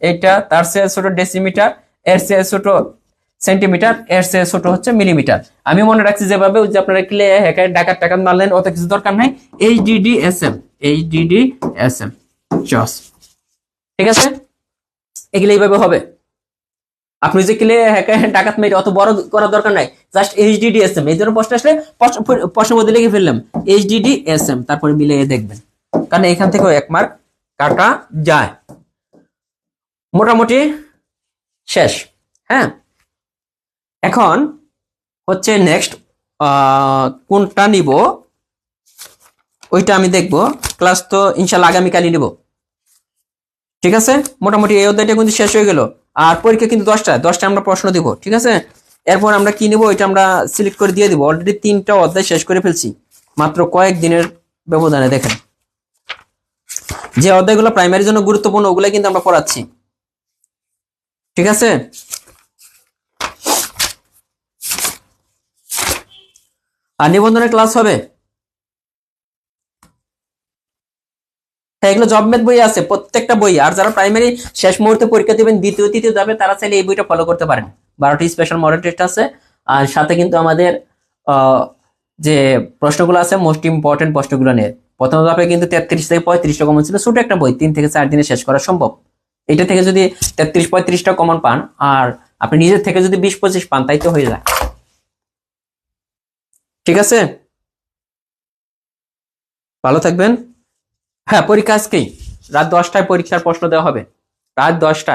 এইটা, তার চেয়ে ছোট ডেসিমিটার, এর চেয়ে ছোট সেন্টিমিটার, এর চেয়ে ছোট হচ্ছে মিলিমিটার। আমি মনে রাখছি যেভাবে, ওই যে আপনারা ক্লে হ্যাকার ডাকাত টাকাত মারলেন, অত কিছু দরকার নাই। এইচডিডিএসএম, এইচডিডিএসএম জস। ঠিক আছে, এগুলো এইভাবে হবে। আপনি যে ক্লে হ্যাকার ডাকাত মেরে অত বড় করার দরকার নাই, জাস্ট এইচডিডিএসএম। এই জন্য প্রশ্ন আসলে প্রশ্নের মধ্যে লিখে ফেললাম এইচডিডিএসএম, তারপরে মিলিয়ে দেখবেন, কারণ এখান থেকেও 1 মার্ক কাটা যায়। মোটামুটি শেষ। হ্যাঁ, এখন হচ্ছে নেক্সট কোনটা নিব ওইটা আমি দেখবো। ক্লাস তো ইনশাল্লাহ আগামীকালই নিব। ঠিক আছে, মোটামুটি এই অধ্যায়টা কিন্তু শেষ হয়ে গেল। আর পরীক্ষা কিন্তু 10টা আমরা প্রশ্ন দিব। ঠিক আছে, এরপর আমরা কি নিব এটা আমরা সিলেক্ট করে দিয়ে দিব। অলরেডি 3টা অধ্যায় শেষ করে ফেলছি মাত্র কয়েক দিনের ব্যবধানে। দেখেন, যে অধ্যায়গুলো প্রাইমারির জন্য গুরুত্বপূর্ণ ওগুলো কিন্তু আমরা পড়াচ্ছি। ঠিক আছে, আর নিবন্ধনের ক্লাস হবে। হ্যাঁ, এগুলো জব ম্যাথ বই আছে প্রত্যেকটা বই। আর যারা প্রাইমারি শেষ মুহূর্তে পরীক্ষা দিবেন, দ্বিতীয় তৃতীয় যাবে, তারা চাইলে এই বইটা ফলো করতে পারেন। 12টি স্পেশাল মডেল টেস্ট আছে, আর সাথে কিন্তু আমাদের যে প্রশ্নগুলো আছে মোস্ট ইম্পর্টেন্ট প্রশ্নগুলো নিয়ে। প্রথম ধাপে কিন্তু 33 থেকে 35টা কমন ছিল, ছোট একটা বই, 3 থেকে 4 দিনে শেষ করা সম্ভব। এটা থেকে যদি 33-35টা কমন পান, আর আপনি নিজের থেকে যদি 20-25 পান, তাই তো হয়ে যায়। ঠিক আছে, ভালো থাকবেন। হ্যাঁ, পরীক্ষা আজকেই রাত 10টায় পরীক্ষার প্রশ্ন দেওয়া হবে, রাত 10টায়।